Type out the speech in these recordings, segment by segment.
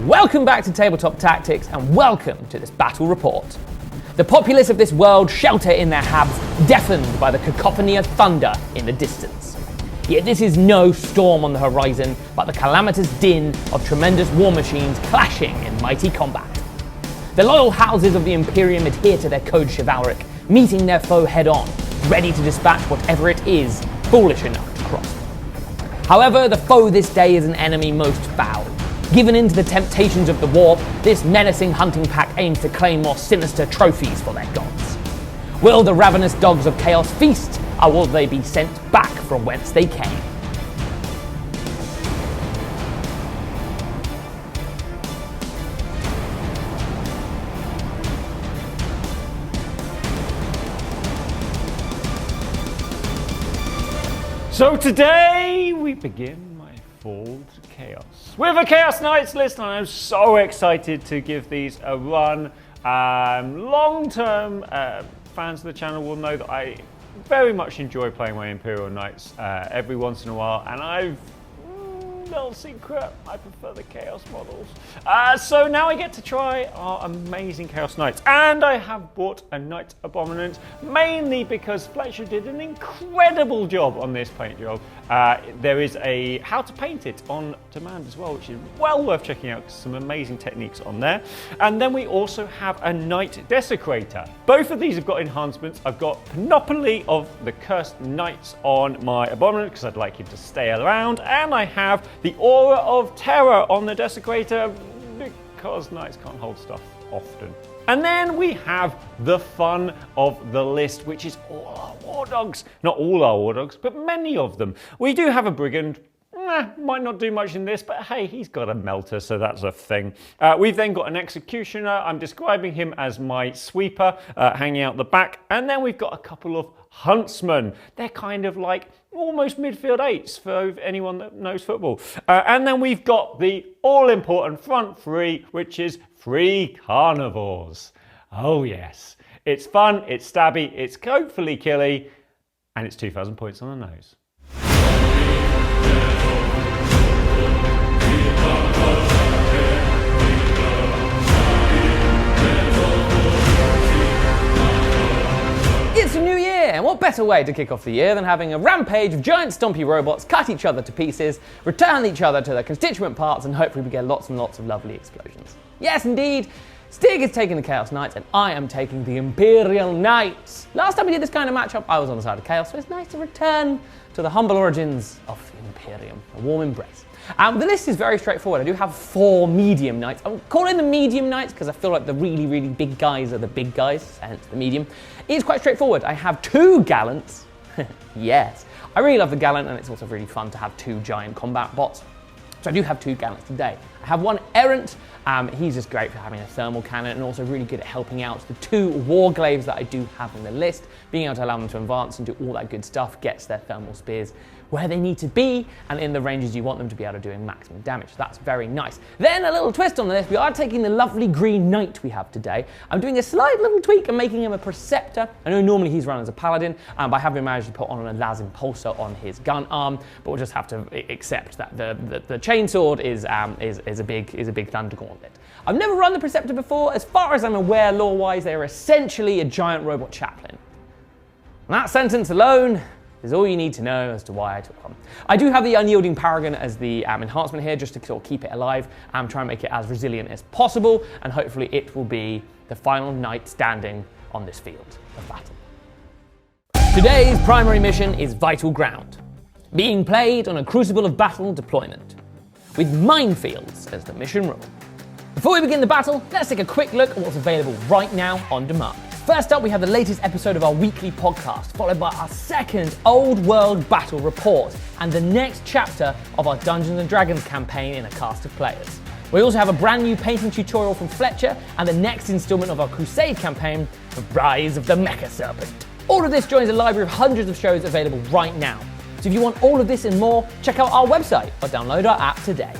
Welcome back to Tabletop Tactics and welcome to this battle report. The populace of this world shelter in their habs, deafened by the cacophony of thunder in the distance. Yet this is no storm on the horizon, but the calamitous din of tremendous war machines clashing in mighty combat. The loyal houses of the Imperium adhere to their code chivalric, meeting their foe head on, ready to dispatch whatever it is foolish enough to cross them. However, the foe this day is an enemy most foul. Given into the temptations of the war, this menacing hunting pack aims to claim more sinister trophies for their gods. Will the ravenous dogs of chaos feast, or will they be sent back from whence they came? So today we begin my fall to chaos with a Chaos Knights list, and I'm so excited to give these a run. Long-term fans of the channel will know that I very much enjoy playing my Imperial Knights every once in a while, and little secret, I prefer the Chaos models. So now I get to try our amazing Chaos Knights, and I have bought a Knight Abominant, mainly because Fletcher did an incredible job on this paint job. There is a how to paint it on demand as well, which is well worth checking out, some amazing techniques on there. And then we also have a Knight Desecrator. Both of these have got enhancements. I've got Panoply of the Cursed Knights on my Abominant because I'd like him to stay around, and I have the Aura of Terror on the Desecrator because Knights can't hold stuff often. And then we have the fun of the list, which is all our war dogs. Not all our war dogs, but many of them. We do have a Brigand. Might not do much in this, but hey, he's got a melter, so that's a thing. We've then got an Executioner. I'm describing him as my sweeper, hanging out the back. And then we've got a couple of Huntsmen. They're kind of like almost midfield eights for anyone that knows football. And then we've got the all-important front three, which is 3 Carnivores. Oh yes, it's fun, it's stabby, it's hopefully killy, and it's 2,000 points on the nose. It's a new year, and what better way to kick off the year than having a rampage of giant stompy robots cut each other to pieces, return each other to their constituent parts, and hopefully we get lots and lots of lovely explosions. Yes, indeed, Stig is taking the Chaos Knights, and I am taking the Imperial Knights. Last time we did this kind of matchup, I was on the side of Chaos, so it's nice to return to the humble origins of the Imperium, a warm embrace. The list is very straightforward. I do have 4 medium knights. I'm calling them medium knights because I feel like the really, really big guys are the big guys, hence the medium. It's quite straightforward. I have 2 gallants. Yes, I really love the gallant, and it's also really fun to have 2 giant combat bots. So I do have 2 gallants today. I have 1 errant. He's just great for having a thermal cannon and also really good at helping out the 2 warglaives that I do have in the list. Being able to allow them to advance and do all that good stuff gets their thermal spears where they need to be and in the ranges you want them to be able to do maximum damage. That's very nice. Then a little twist on this, we are taking the lovely green knight we have today. I'm doing a slight little tweak and making him a preceptor. I know normally he's run as a paladin, but I haven't managed to put on a las impulsor on his gun arm, but we'll just have to accept that the chainsword is a big thunder gauntlet. I've never run the preceptor before. As far as I'm aware, lore-wise, they're essentially a giant robot chaplain. And that sentence alone is all you need to know as to why I took one. I do have the Unyielding Paragon as the enhancement here, just to sort of keep it alive and try and make it as resilient as possible, and hopefully it will be the final knight standing on this field of battle. Today's primary mission is Vital Ground, being played on a Crucible of Battle deployment, with minefields as the mission rule. Before we begin the battle, let's take a quick look at what's available right now on demand. First up, we have the latest episode of our weekly podcast, followed by our second Old World Battle report, and the next chapter of our Dungeons & Dragons campaign in a cast of players. We also have a brand new painting tutorial from Fletcher, and the next installment of our Crusade campaign, The Rise of the Mecha Serpent. All of this joins a library of hundreds of shows available right now. So if you want all of this and more, check out our website or download our app today.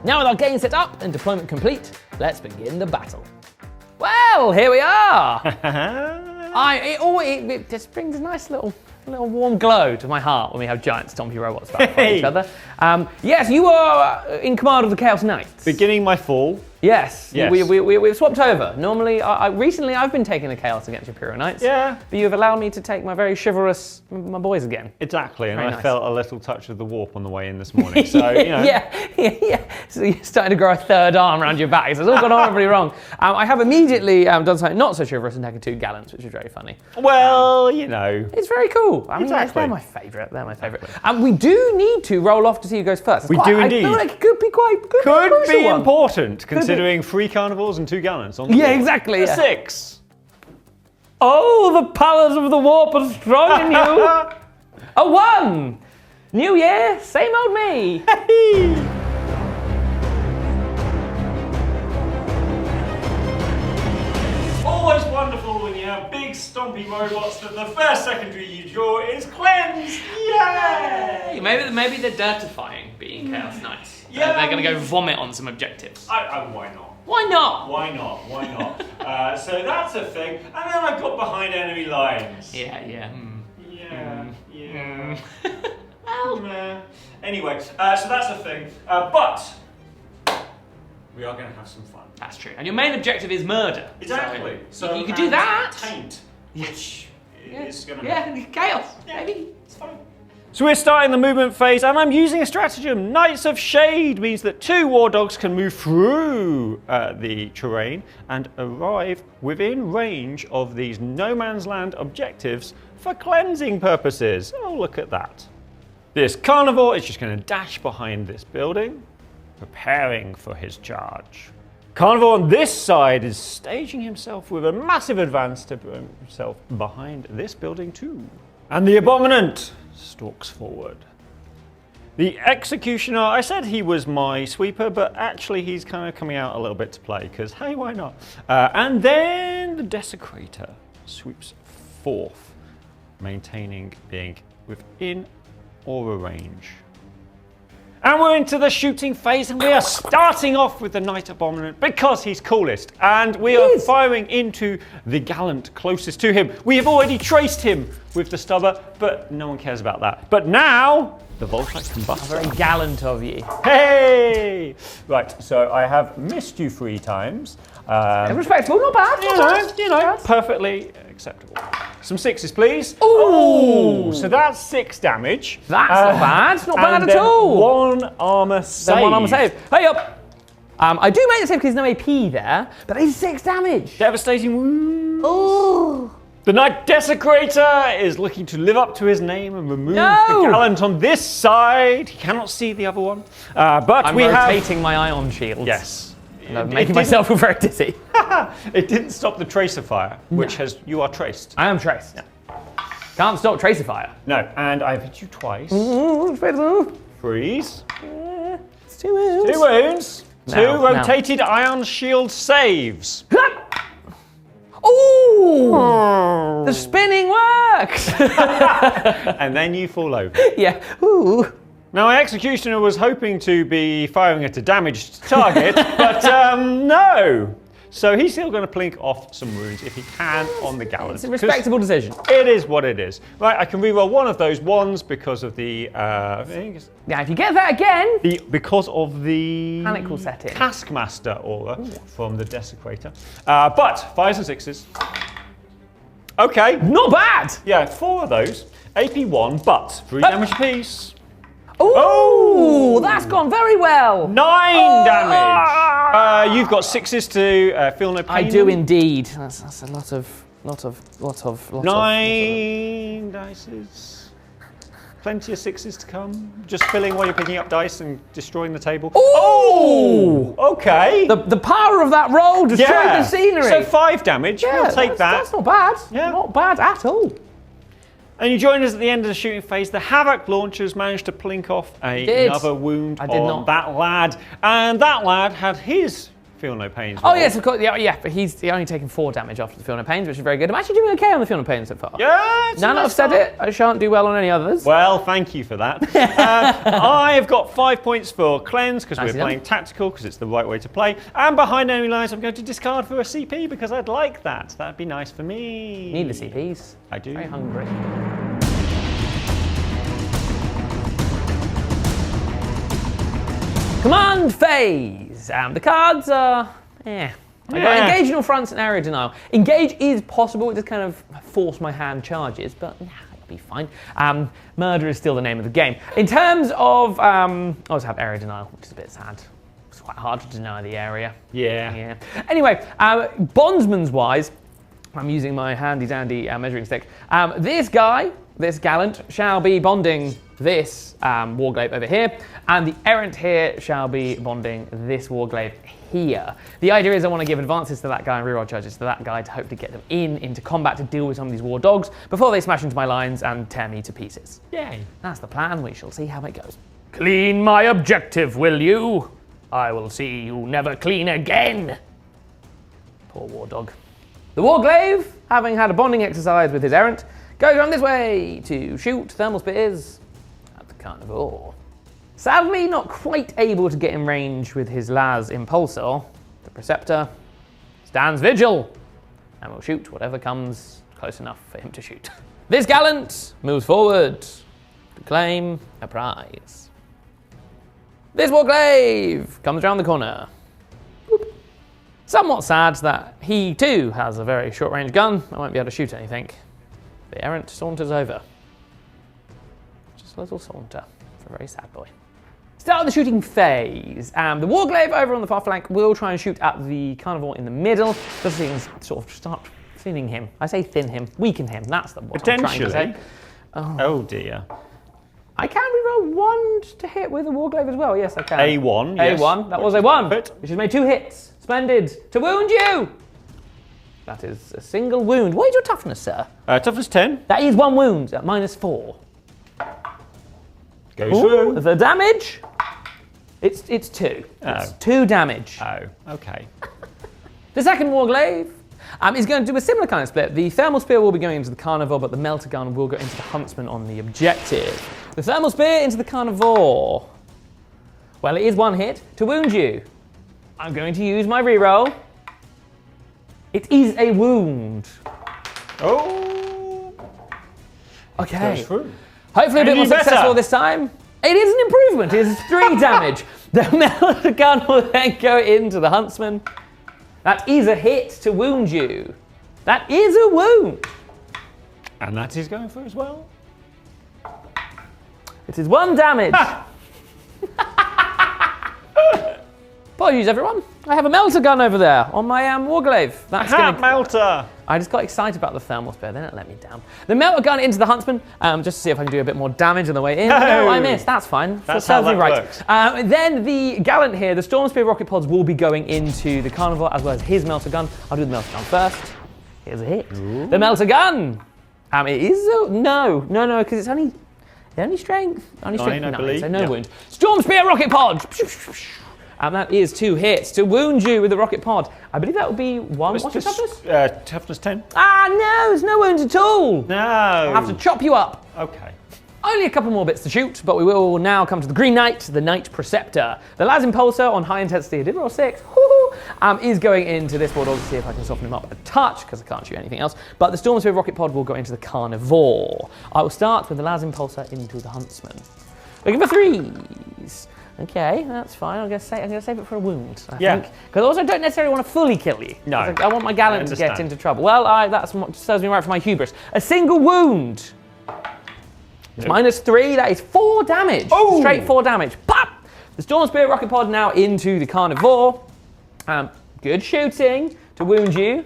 Now with our game set up and deployment complete, let's begin the battle. Well, here we are. It just brings a nice little little warm glow to my heart when we have giant stompy robots battling each other. Yes, you are in command of the Chaos Knights. Beginning my fall. Yes, Yes. We've swapped over. Normally, recently I've been taking the Chaos against Imperial Knights. Yeah. But you've allowed me to take my very chivalrous, my boys again. Exactly, and Very I nice. felt a little touch of the warp on the way in this morning. So, you know. yeah. So you're starting to grow a third arm around your back. So it's all gone horribly wrong. I have immediately done something not so chivalrous and taken 2 gallants, which is very funny. Well, you know. It's very cool. I mean, Exactly. they're my favourite. They're my favourite. And we do need to roll off to see who goes first. We do indeed. I feel like it could be quite Could a be crucial one. important, considering 3 carnivores and 2 gallants on the Yeah, board. exactly. A Yeah. 6. Oh, the powers of the warp are strong in you. A 1. New year, same old me. Always wonderful when you have big stompy robots that the first secondary you draw is cleanse. Yay! Maybe they're dirtifying being Chaos Knights. Yeah. They're going to go vomit on some objectives. Why not? Why not? Why not? Why not? So that's a thing. And then I got behind enemy lines. Yeah. Yeah. Well, anyway, so that's a thing. But we are going to have some fun. That's true. And your main objective is murder. Exactly. So you could do that. Taint. Which Is going to yeah, chaos. Yeah. Maybe. It's fine. So we're starting the movement phase, and I'm using a stratagem. Knights of Shade means that 2 war dogs can move through the terrain and arrive within range of these no man's land objectives for cleansing purposes. Oh, look at that. This carnivore is just going to dash behind this building, preparing for his charge. Carnivore on this side is staging himself with a massive advance to put himself behind this building too. And the Abominant stalks forward. The Executioner, I said he was my sweeper, but actually he's kind of coming out a little bit to play, because hey, why not? And then the Desecrator sweeps forth, maintaining being within aura range. And we're into the shooting phase, and we are starting off with the Knight Abominant because he's coolest. And we are firing into the gallant closest to him. We have already traced him with the stubber, but no one cares about that. But now, the Voltite Combustor. Very gallant of you. Hey! Right, so I have missed you 3 times. Respectable, not bad. You know, perfectly acceptable. Some 6s, please. Ooh. So that's 6 damage. That's not bad. Not bad and at all. 1 armor save. Then 1 armor save. Hey up. I do make the save because there's no AP there, but it's 6 damage. Devastating wounds. Ooh. The Knight Desecrator is looking to live up to his name and remove No. the gallant on this side. He cannot see the other one. But I'm we rotating my ion shields. Yes. And I'm making myself feel very dizzy. It didn't stop the tracer fire, which you are traced. I am traced. Can't stop tracer fire. No, and I've hit you twice. Freeze. It's 2 wounds. 2 wounds. Now, 2 rotated ion shield saves. Ooh! The spinning works! And then you fall over. Yeah. Ooh. Now, my Executioner was hoping to be firing at a damaged target, but no. So he's still going to plink off some wounds if he can on the gallant. It's a respectable decision. It is what it is. Right, I can reroll one of those ones because of the Now, if you get that again, because of the panic will set in. Taskmaster aura from the Desecrator. But 5s and 6s. Okay. Not bad! Yeah, 4 of those. AP 1, but 3 damage apiece. Ooh, Oh! that's gone very well. 9 damage. You've got 6s to feel no pain. I do indeed. That's a lot of 9 dices. Plenty of 6s to come. Just filling while you're picking up dice and destroying the table. Ooh! Oh! Okay. The power of that roll destroyed the scenery. So 5 damage. Yeah, we'll take that. That's not bad. Yeah. Not bad at all. And you join us at the end of the shooting phase. The Havoc launchers managed to plink off another wound on that lad. And that lad had his feel no pains. Oh, yes, of course. Yeah, but he's only taken 4 damage after the feel no pains, which is very good. I'm actually doing okay on the feel no pains so far. Yeah, now that I've said it, I shan't do well on any others. Well, thank you for that. I've got 5 points for cleanse because we're playing tactical because it's the right way to play. And behind enemy lines, I'm going to discard for a CP because I'd like that. That'd be nice for me. Need the CPs. I do. Very hungry. Command phase. The cards are, I got engage in all fronts and area denial. Engage is possible. It just kind of force my hand charges, but it'll be fine. Murder is still the name of the game. In terms of, I also have area denial, which is a bit sad. It's quite hard to deny the area. Yeah. Anyway, bondsman's wise, I'm using my handy dandy measuring stick. This guy, this gallant, shall be bonding this warglaive over here, and the errant here shall be bonding this warglaive here. The idea is I want to give advances to that guy and reroll charges to that guy to hopefully get them into combat to deal with some of these war dogs before they smash into my lines and tear me to pieces. Yay. That's the plan. We shall see how it goes. Clean my objective, will you? I will see you never clean again. Poor war dog. The warglaive, having had a bonding exercise with his errant, goes on this way to shoot thermal spears at the carnivore. Sadly, not quite able to get in range with his las impulsor, the preceptor stands vigil and will shoot whatever comes close enough for him to shoot. This gallant moves forward to claim a prize. This warglaive comes around the corner. Whoop. Somewhat sad that he too has a very short range gun. I won't be able to shoot anything. The errant saunters over. Just a little saunter. It's a very sad boy. Start of the shooting phase. The warglaive over on the far flank will try and shoot at the carnivore in the middle, just so you can sort of start thinning him. I say thin him, weaken him. That's the what I'm trying to say. Oh dear. I can reroll 1 to hit with a warglaive as well. Yes, I can. A1. Yes. A1. That was a 1, which has made 2 hits. Splendid. To wound you. That is a single wound. What is your toughness, sir? Toughness 10. That is 1 wound at -4. Goes through. The damage. It's 2. Oh. It's 2 damage. Oh, okay. The second warglaive is going to do a similar kind of split. The thermal spear will be going into the carnivore, but the melter gun will go into the huntsman on the objective. The thermal spear into the carnivore. Well, it is 1 hit to wound you. I'm going to use my reroll. It is a wound. Oh. Okay. Goes through. Hopefully a bit more successful better. this time. It is an improvement. It is 3 damage. The melter gun will then go into the huntsman. That is a hit to wound you. That is a wound. And that is going through as well. It is 1 damage. Apologies, everyone. I have a melter gun over there on my warglaive. That's gonna melter. I just got excited about the thermal spear, then it let me down. The melter gun into the huntsman, just to see if I can do a bit more damage on the way in. No, I missed. That's fine. That's how that works. Then the gallant here, the storm spear rocket pods will be going into the carnivore as well as his melter gun. I'll do the melter gun first. Here's a hit. Ooh. The melter gun. It is no, because it's only strength. Only strength 9, I believe. So no wound. Storm spear rocket pod. And that is 2 hits to wound you with the rocket pod. I believe that would be 1. What's your toughness? Toughness 10. No, there's no wounds at all. No. I'll have to chop you up. Okay. Only a couple more bits to shoot, but we will now come to the Green Knight, the Knight Preceptor. The las impulsor on high intensity, I did roll 6, is going into this bulldog to see if I can soften him up a touch, because I can't shoot anything else. But the Storm Spear rocket pod will go into the carnivore. I will start with the las impulsor into the huntsman. Looking for 3s. Okay, that's fine. I'm going to save it for a wound, I think. Because I also don't necessarily want to fully kill you. No. I want my gallant to get into trouble. Well, that's what serves me right for my hubris. A single wound. It's -3. That is 4 damage. Oh. Straight 4 damage. Pop! The Storm Spear rocket pod now into the carnivore. Good shooting to wound you.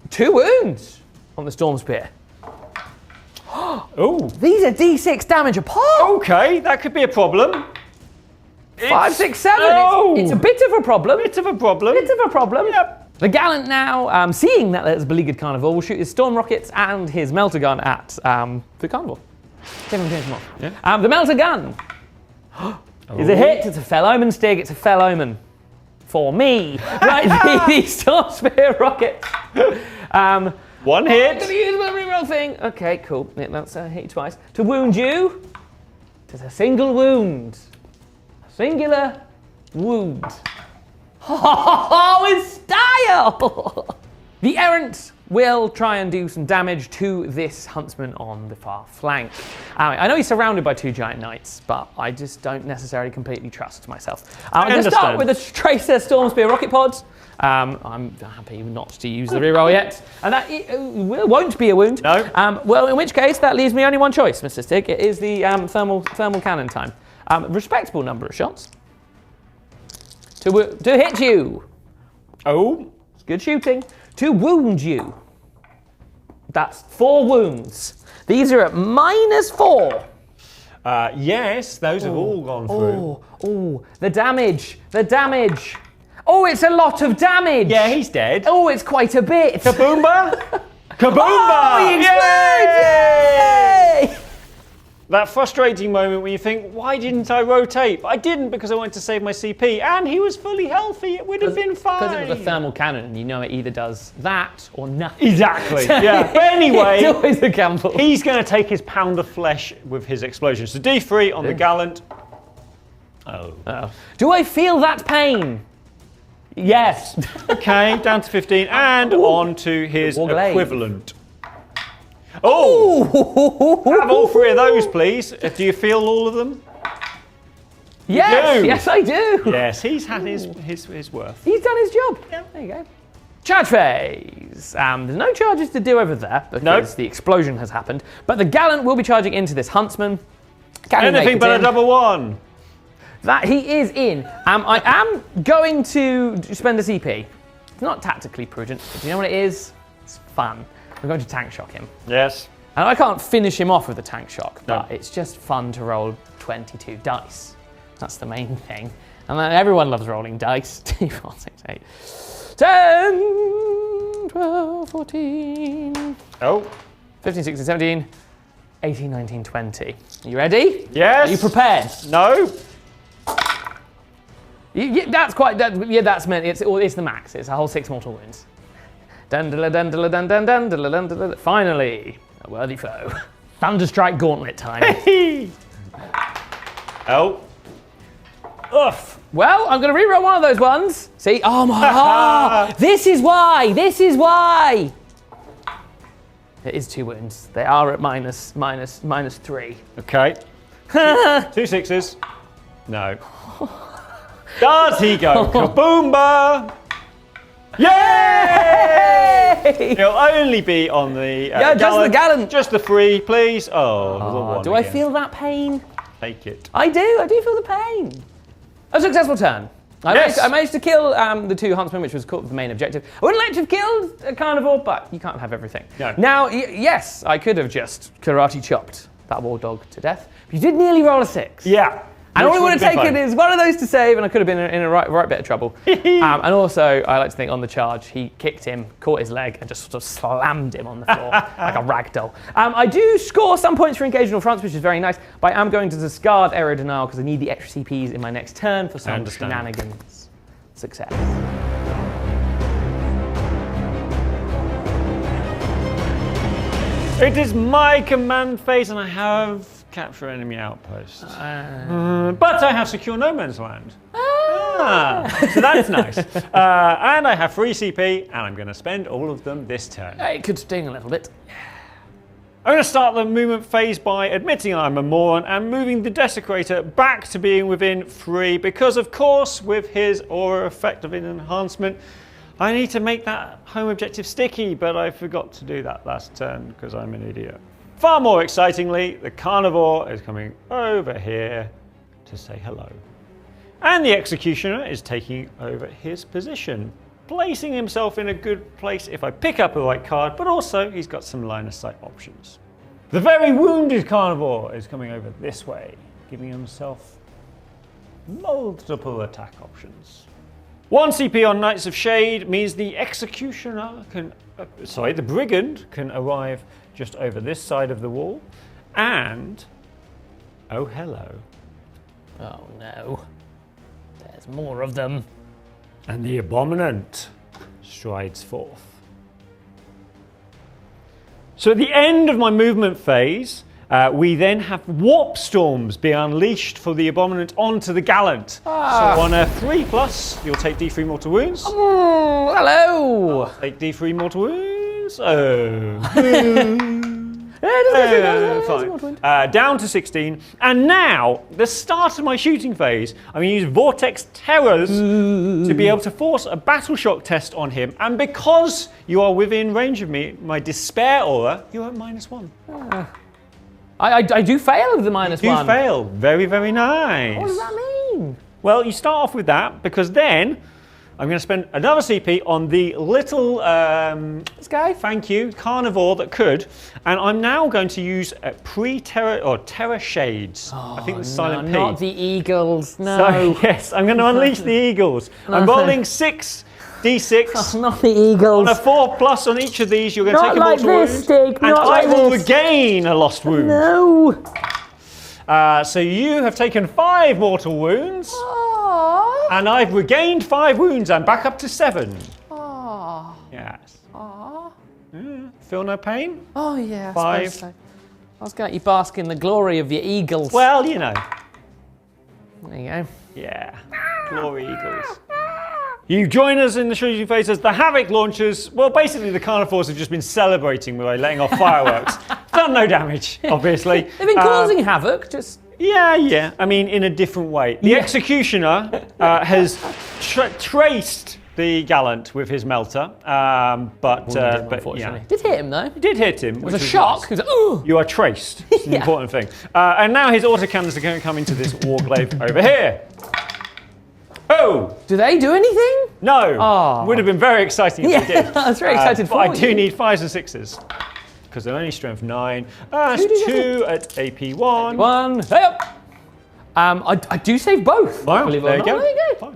2 wounds on the Storm Spear. Oh. These are D6 damage a pop. Okay, that could be a problem. 5, 6, 7. It's a bit of a problem. Bit of a problem. Yep. The gallant now, seeing that there's a beleaguered carnivore, will shoot his storm rockets and his melter gun at the carnivore. See if I can finish him off. Yeah. The melter gun is a hit. It's a fell omen stig. It's a fell omen for me. Right, the storm spear rocket. 1 hit. I'm going to use my reroll thing. Okay, cool. Yeah, that's hit you twice. To wound you, it's a single wound. Singular wound. With style! The errant will try and do some damage to this huntsman on the far flank. I know he's surrounded by 2 giant knights, but I just don't necessarily completely trust myself. I'm going to start with the Tracer Stormspear rocket pods. I'm happy not to use the reroll yet, and that won't be a wound. No. Well, in which case, that leaves me only one choice, Mr. Stick. It is the thermal cannon time. Respectable number of shots to hit you. Oh. It's good shooting. To wound you. That's 4 wounds. These are at -4. Yes, those have all gone through. Oh, the damage. Oh, it's a lot of damage. Yeah, he's dead. Oh, it's quite a bit. Kaboomba! Kaboomba! Oh, he explodes! Yay! That frustrating moment when you think, why didn't I rotate? I didn't because I wanted to save my CP, and he was fully healthy. It would have been fine. Because it was a thermal cannon, and you know it either does that or nothing. Exactly. Yeah. But anyway, it's always a gamble. He's going to take his pound of flesh with his explosion. So D3 on the gallant. Oh. Do I feel that pain? Yes. Okay, down to 15, and on to his equivalent. Oh! Have all 3 of those, please. Do you feel all of them? Yes, yes I do. Yes, he's had his worth. He's done his job. Yeah, there you go. Charge phase. There's no charges to do over there because the explosion has happened. But the gallant will be charging into this huntsman. Anything but a double 1. That he is in. I am going to spend a CP. It's not tactically prudent, but do you know what it is? It's fun. We're going to tank shock him. Yes. And I can't finish him off with a tank shock, but it's just fun to roll 22 dice. That's the main thing. And then everyone loves rolling dice. 2, 4, 6, 8, 10, 12, 14. 15, 16, 17, 18, 19, 20. Are you ready? Yes. Are you prepared? No. That's quite. That's meant. It's the max. It's a whole 6 mortal wounds. Finally, a worthy foe. Thunderstrike Gauntlet time. Oof. Well, I'm going to reroll one of those ones. See? Oh my. This is why. It is 2 wounds. They are at -3. Okay. 2 6s. No. Does he go kaboomba? Yay! He'll only be on the just the gallant. Just the 3, please. Oh, the 1 do again. I feel that pain? Take it. I do feel the pain. A successful turn. I managed to kill the 2 huntsmen, which was the main objective. I wouldn't like to have killed a carnivore, but you can't have everything. No. Now, yes, I could have just karate chopped that war dog to death, but you did nearly roll a 6. Yeah. And all I would have taken is one of those to save, and I could have been in a right bit of trouble. And also, I like to think on the charge, he kicked him, caught his leg, and just sort of slammed him on the floor like a rag doll. I do score some points for engaging on fronts, which is very nice, but I am going to discard Aero Denial because I need the extra CPs in my next turn for some shenanigans. Success. It is my command phase, and I have capture enemy outposts. But I have secure no man's land. So that's nice. And I have 3 CP, and I'm going to spend all of them this turn. It could sting a little bit. I'm going to start the movement phase by admitting I'm a moron and moving the Desecrator back to being within 3 because, of course, with his aura effect of an enhancement, I need to make that home objective sticky, but I forgot to do that last turn because I'm an idiot. Far more excitingly, the Carnivore is coming over here to say hello. And the Executioner is taking over his position, placing himself in a good place if I pick up a right card, but also he's got some line of sight options. The very wounded Carnivore is coming over this way, giving himself multiple attack options. 1 CP on Knights of Shade means the Executioner can, the Brigand can arrive just over this side of the wall, and, oh hello. Oh no, there's more of them. And the Abominant strides forth. So at the end of my movement phase, we then have Warp Storms being unleashed for the Abominant onto the Gallant. So on a 3+, you'll take D3 mortal wounds. Oh, hello! Take D3 mortal wounds. Fine. Down to 16. And now, the start of my shooting phase. I'm going to use Vortex Terrors to be able to force a battle shock test on him. And because you are within range of me, my despair aura, you're at -1. I do fail with the -1. You fail. Very, very nice. What does that mean? Well, you start off with that because then I'm going to spend another CP on the little, This guy? thank you, carnivore that could. And I'm now going to use pre-terror or terror shades. I think the silent P. Not the eagles, no. So, yes, I'm going to unleash the eagles. I'm rolling 6d6. Oh, not the eagles. On a 4+ on each of these, you're going to Not take a like mortal this, wound. Stig, And not I like will this. regain a lost wound. No. So you have taken 5 mortal wounds. Aww. And I've regained 5 wounds. I'm back up to 7. Aww. Yes. Aww. Feel no pain? Oh, yeah. I 5. suppose so. I was going to let you bask in the glory of your eagles. Well, you know. There you go. Yeah. Glory Eagles. You join us in the shooting phase as the Havoc launchers. Well, basically, the carnivores have just been celebrating by letting off fireworks. Done no damage, obviously. They've been causing havoc, just... Yeah. I mean, in a different way. The Executioner has traced the Gallant with his melter, but unfortunately. Did hit him, though. It did hit him. It was a shock. Nice. He was like, ooh. You are traced. It's an important thing. And now his autocannons are going to come into this warglaive over here. Oh! Do they do anything? No. Oh. Would have been very exciting if they did. I was very excited for but you. I do need 5s and 6s. Because they're only strength 9. That's 2 at AP1. 1. Hey up. I do save both. Wow, Believe it there or you not. go. There you go. Fine.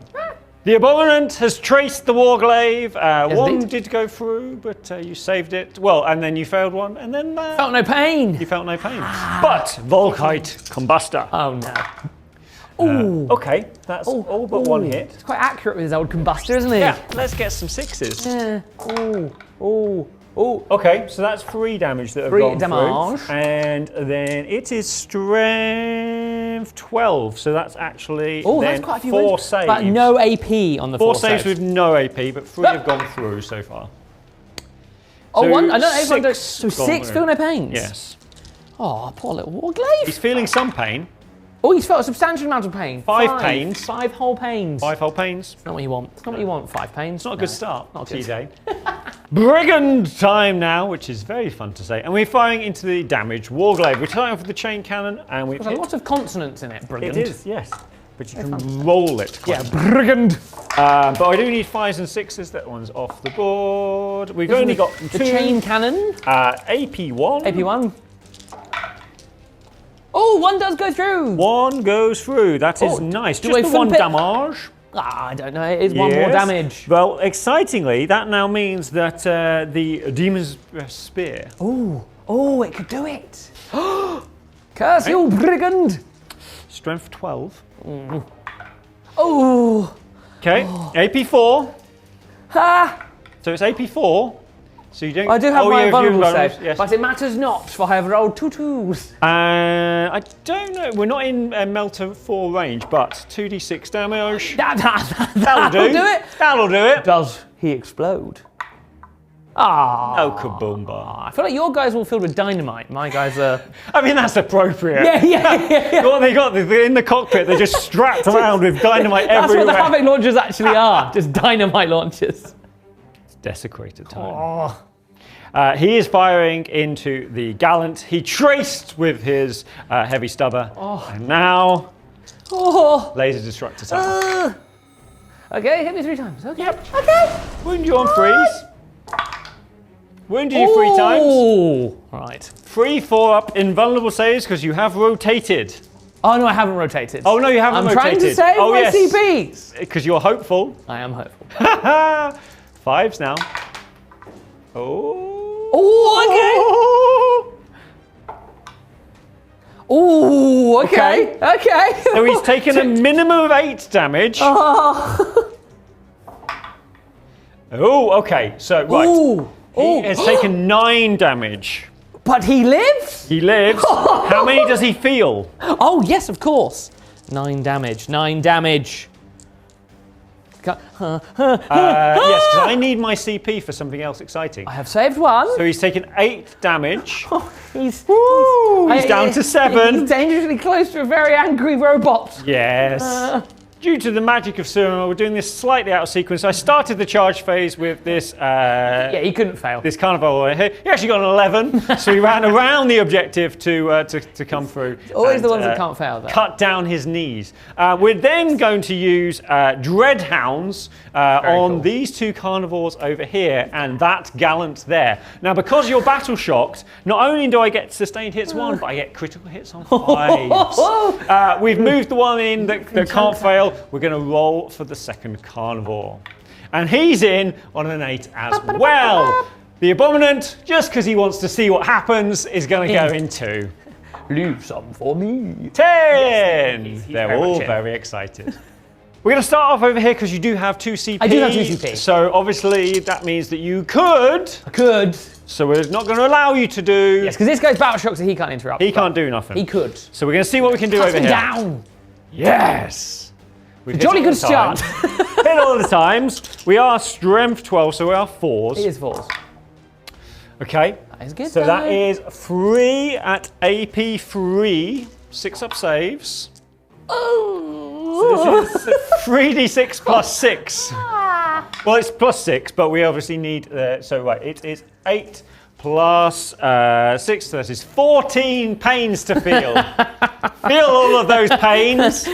The Abominant has traced the Warglaive. One indeed. did go through, but you saved it. Well, and then you failed one, and then Felt no pain. you felt no pain. But Volkite Combuster. Oh no. Ooh. Okay, that's all but one hit. It's quite accurate with his old combustor, isn't he? Yeah, let's get some 6s. Yeah. Ooh. Okay, so that's 3 damage that have 3 gone damage. through. And then it is strength 12, so that's actually Oh, then that's quite a few 4 wins. saves. But no AP on the 4 4 saves with no AP, but 3 have gone through so far. Oh, So one. I don't know. Everyone 6 does. So gone 6 through. feel no pains. Yes. Oh, poor little Warglaive. He's feeling some pain. Oh, he's felt a substantial amount of pain. 5 pains. 5 whole pains. 5 whole pains. Not what you want. It's not what you want. 5 pains. It's not a good start, Not good. T-Day. Brigand time now, which is very fun to say. And we're firing into the damaged Warglaive. We're starting off with the chain cannon, and we There's a lot of consonants in it, Brigand. It is, yes. But you can roll it. Yeah, Quite Brigand. but I do need 5s and 6s. That one's off the board. We've only got the 2. chain cannon. AP1. AP1. Oh, 1 does go through. 1 goes through. That is nice. do Just I the flip 1 it? damage. I don't know. It is 1 more Yes. damage. Well, excitingly, that now means that the Demon's Spear. Oh, it could do it. Curse you, Brigand. Strength 12. Oh. Okay, AP4. Ha. So it's AP4. So you don't. I do have oh, my yeah, vulnerable vulnerable, save, yes. but it matters not, for I have rolled 2 2s. I don't know. We're not in Melter 4 range, but 2d6 damage. That'll do. do it. That'll do it. Does he explode? Ah. Oh, kaboom bar. I feel like your guys are all filled with dynamite. My guys are. I mean, that's appropriate. Yeah. What they got? They're in the cockpit. They're just strapped around with dynamite That's everywhere. what the Havoc launchers actually are. Just dynamite launchers. It's desecrated time. He is firing into the Gallant. He traced with his heavy stubber. And now, laser destructor time. Okay, hit me 3 times. Okay. Yep. Okay. Wound you on 3s. Wounded you 3 times. Oh. Right. 3 4-up invulnerable saves because you have rotated. Oh no, I haven't rotated. Oh no, you haven't I'm rotated. trying to save my CPs. Because you're hopeful. I am hopeful. 5s now. Oh, okay. Oh, okay. Okay. So he's taken a minimum of 8 damage. Oh, okay. So, right. He has taken 9 damage. But he lives? He lives. How many does he feel? Oh, yes, of course. 9 damage. 9 damage. Yes, because I need my CP for something else exciting. I have saved one. So he's taken 8 damage. He's Down to 7. He's dangerously close to a very angry robot. Yes. Due to the magic of Surima, we're doing this slightly out of sequence. I started the charge phase with this. Yeah, he couldn't fail. This carnival here. He actually got an 11, so he ran around the objective to come through. Always the ones that can't fail, though. Cut down his knees. We're then going to use Dreadhounds on cool. these 2 carnivores over here and that gallant there. Now, because you're battle shocked, not only do I get sustained hits 1, but I get critical hits on 5s. We've moved the one in that can't fail. We're going to roll for the second carnivore. And he's in on an 8 as well. The Abominant, just because he wants to see what happens, is going to go in 2. Leave some for me. 10! He's They're very all much in. very excited. We're going to start off over here because you do have 2 CP. I do have 2 CP. So obviously that means that you could. I could. So we're not going to allow you to do. Yes, because this guy's battle shock, so he can't interrupt. He can't do nothing. He could. So we're going to see what we can do Cut over him here. down. Yes. We've Jolly good start. Hit all the times. We are strength 12, so we are 4s. It is 4s. Okay. That is good. So though. that is 3 at AP 3, 6 up saves. Oh. So this is 3d6 plus 6. Well, it's plus 6, but we obviously need. So right, it is 8 plus 6. So that is 14 pains to feel. Feel all of those pains.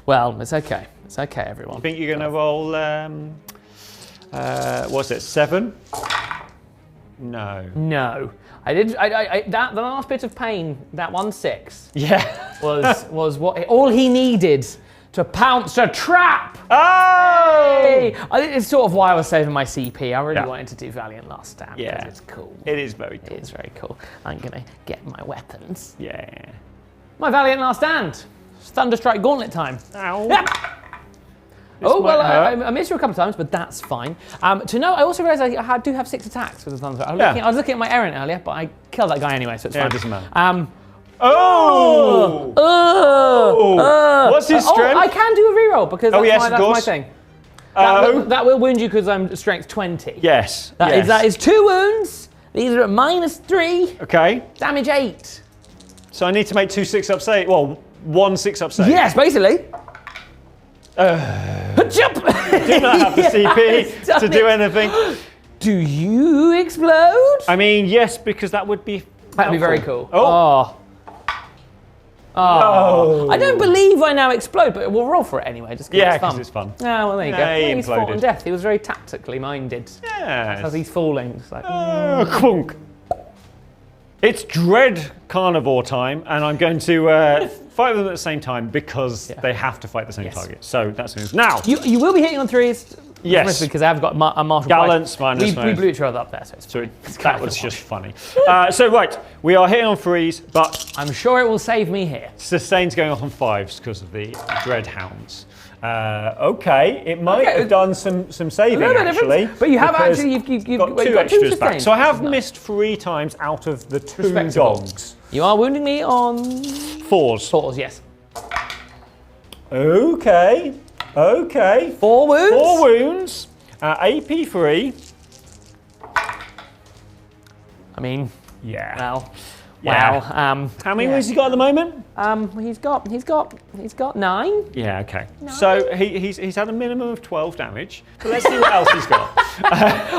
Well, it's okay. It's okay, everyone. I think you're going to roll. What's it? 7? No. No. I did. That the last bit of pain, that 1/6, Yeah. was what all he needed to pounce a trap. Oh! Hey! I think it's sort of why I was saving my CP. I really wanted to do Valiant Last Stand. Yeah. Because it's cool. It is very cool. It is very cool. I'm gonna get my weapons. Yeah. My Valiant Last Stand. Thunderstrike Gauntlet time. Ow. Yeah. Oh, well, hurt. I missed you a couple of times, but that's fine. To know, I also realised I do have 6 attacks with the Thunderstrike. I was looking at my errant earlier, but I killed that guy anyway, so it's fine. It doesn't matter. Oh! What's his strength? I can do a reroll because that's my thing. That will wound you because I'm strength 20. Yes. That is 2 wounds. These are at -3. Okay. Damage 8. So I need to make 2 6-up save. Well, 1 6-up save. Yes, basically. Jump! Do not have the CP to do anything. Do you explode? I mean, yes, because that would be. That'd be very cool. Oh. Oh. I don't believe I now explode, but we'll roll for it anyway. Just Because it's fun. Yeah, well, there you go. Yeah, he He's fought imploded. on death. He was very tactically minded. Yes. As he's falling. It's like, Clunk. It's Dread Carnivore time, and I'm going to fight them at the same time because they have to fight the same target. So that's it. Now. You will be hitting on 3s. Yes. Because I've got a martial Gallants minus we blew each other up there, so it's fine. That was just funny. So right, we are hitting on 3s, but I'm sure it will save me here. Sustain's going off on 5s because of the Dreadhounds. Okay, it might have done some saving actually. But you have because actually you've got 2 extras back. So I have missed 3 times out of the 2 dogs. You are wounding me on 4s. 4s, yes. Okay. 4 wounds. 4 wounds. AP 3. I mean, Yeah. Wow. How many wounds has he got at the moment? He's got 9. Yeah. Okay. So he's had a minimum of 12 damage. So let's see what else he's got.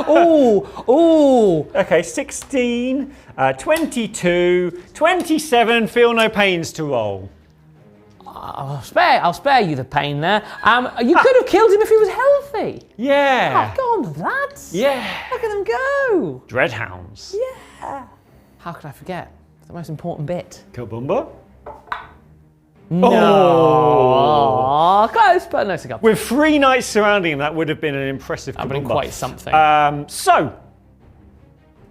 Ooh. Okay. 16, 22, 27. Feel no pains to roll. I'll spare you the pain there. You could have killed him if he was healthy. Yeah. Go on, lads. Yeah. Look at them go. Dreadhounds. Yeah. How could I forget? It's the most important bit. Kabumba. No. Close, but no cigar. With 3 knights surrounding him, that would have been an impressive That would have Kabumba. been quite something. So,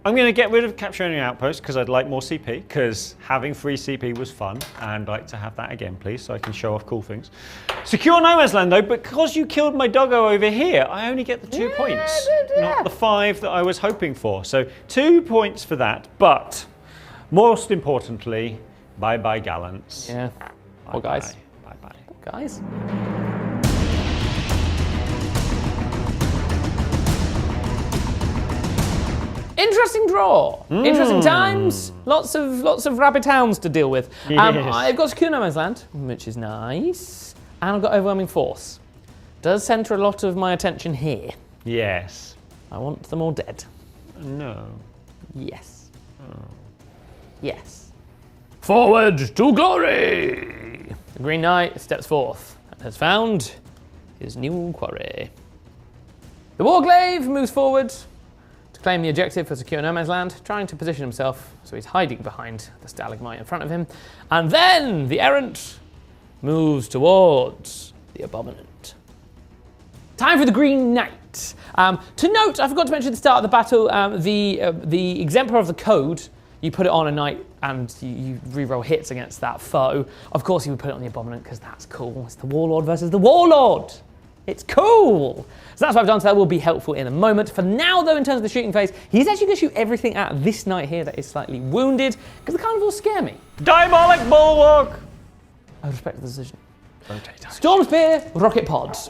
I'm going to get rid of capturing an outpost because I'd like more CP, because having free CP was fun, and I'd like to have that again, please, so I can show off cool things. Secure no man's land, though, because you killed my doggo over here, I only get the 2 points, not the 5 that I was hoping for. So 2 points for that, but most importantly, bye-bye gallants. Yeah. Well, guys. Bye-bye. Guys. Interesting draw. Interesting times. Lots of rabbit hounds to deal with. Yes. I've got Secure No Man's Land, which is nice. And I've got Overwhelming Force. Does centre a lot of my attention here. Yes. I want them all dead. No. Yes. Yes. Forward to glory! The Green Knight steps forth and has found his new quarry. The Warglaive moves forward to claim the objective for Secure No Man's Land, trying to position himself so he's hiding behind the stalagmite in front of him. And then the Errant moves towards the Abominant. Time for the Green Knight. To note, I forgot to mention at the start of the battle, the exemplar of the code, you put it on a knight and you reroll hits against that foe. Of course, you would put it on the Abominant because that's cool. It's the Warlord versus the Warlord. It's cool. So that's what I've done, so that will be helpful in a moment. For now, though, in terms of the shooting phase, he's actually going to shoot everything at this knight here that is slightly wounded because the carnivores scare me. Diabolic Bulwark! I respect the decision. Rotate. Storm Spear, Rocket Pods.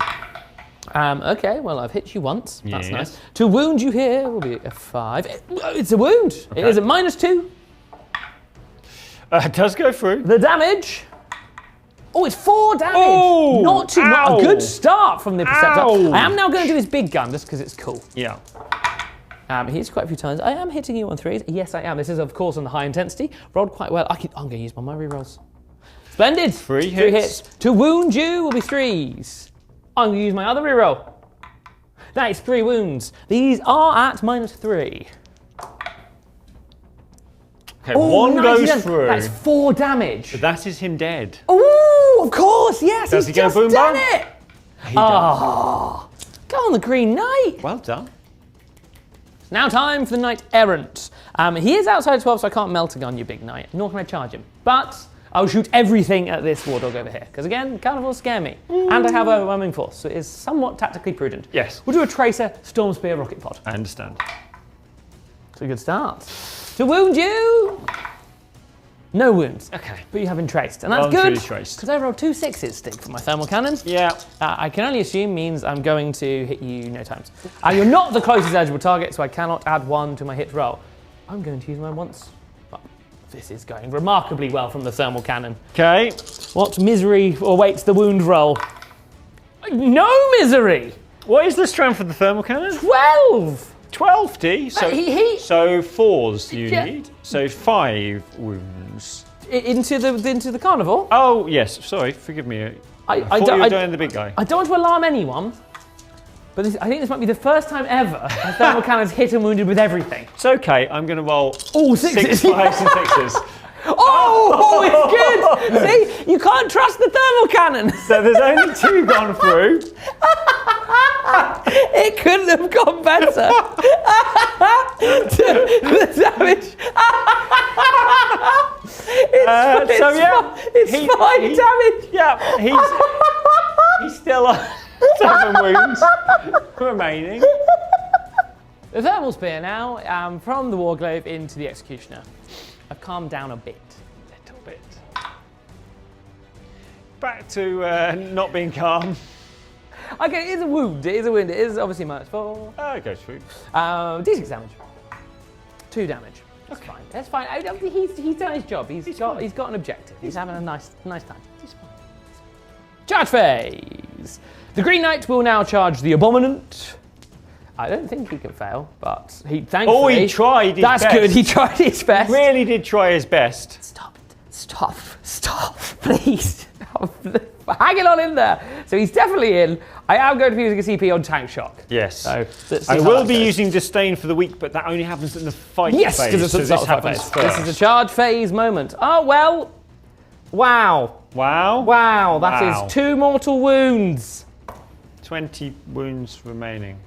Okay, well, I've hit you once. That's Yes. nice. To wound you here will be a 5. It's a wound. Okay. It is a -2. It does go through. The damage. Oh, it's 4 damage. Oh, not a good start from the Preceptor. Ouch. I am now going to do his big gun just because it's cool. Yeah. He hits quite a few times. I am hitting you on 3s. Yes, I am. This is, of course, on the high intensity. Rolled quite well. I'm going to use my rerolls. Splendid. 3 3 hits. To wound you will be 3s. I'm going to use my other reroll. That is 3 wounds. These are at -3. Okay, one goes 97. through. That's 4 damage. But that is him dead. Oh, of course, yes. Does he's he go just boom done bang? it. He does. Go on the Green Knight. Well done. Now time for the Knight Errant. He is outside 12, so I can't melt a gun, you big knight, nor can I charge him. But I'll shoot everything at this war dog over here, because again, carnivores scare me. And I have Overwhelming Force, so it is somewhat tactically prudent. Yes. We'll do a Tracer, Storm Spear, Rocket Pod. I understand. It's a good start. To wound you, no wounds. Okay. But you have been traced, and that's Well and good, truly traced. because I rolled 2 6s, Stig, for my thermal cannons. Yeah. I can only assume means I'm going to hit you no times. You're not the closest eligible target, so I cannot add 1 to my hit roll. I'm going to use my once. Well, this is going remarkably well from the thermal cannon. Okay. What misery awaits the wound roll? No misery! What is the strength of the thermal cannon? 12! 12D. So, he- so 4s you Yeah. need. So 5 wounds. Into the carnivore. Oh, yes. Sorry. Forgive me. I thought you were doing the big guy. I don't want to alarm anyone, but I think this might be the first time ever a thermal cannon's hit and wounded with everything. It's okay. I'm going to roll All 6s. 6 5s and 6s. Oh, it's good! See, you can't trust the thermal cannon. So there's only 2 gone through. It couldn't have gone better. The damage. It's 5 damage. Yeah, he's still on 7 wounds remaining. The thermal spear now, from the Warglaive into the Executioner. I've calmed down a bit. Little bit. Back to not being calm. Okay, it is a wound. It is a wound. It is obviously -4. It goes through. D6 damage. 2 damage. That's fine. That's fine. He's done his job. He's got an objective. He's having a nice time. He's fine. Charge phase. The Green Knight will now charge the Abominant. I don't think he can fail, but thankfully. Oh, he tried his That's best. good. He tried his best. Really did try his best. Stop, please. Hang it on in there. So he's definitely in. I am going to be using a CP on Tank Shock. Yes. So let's see I how will that be goes. using Disdain for the week, but that only happens in the fight Yes, phase. because it's so a this start of the happens phase. first. This is a charge phase moment. Oh, well. Wow. Wow. Wow, that Wow. is 2 mortal wounds. 20 wounds remaining.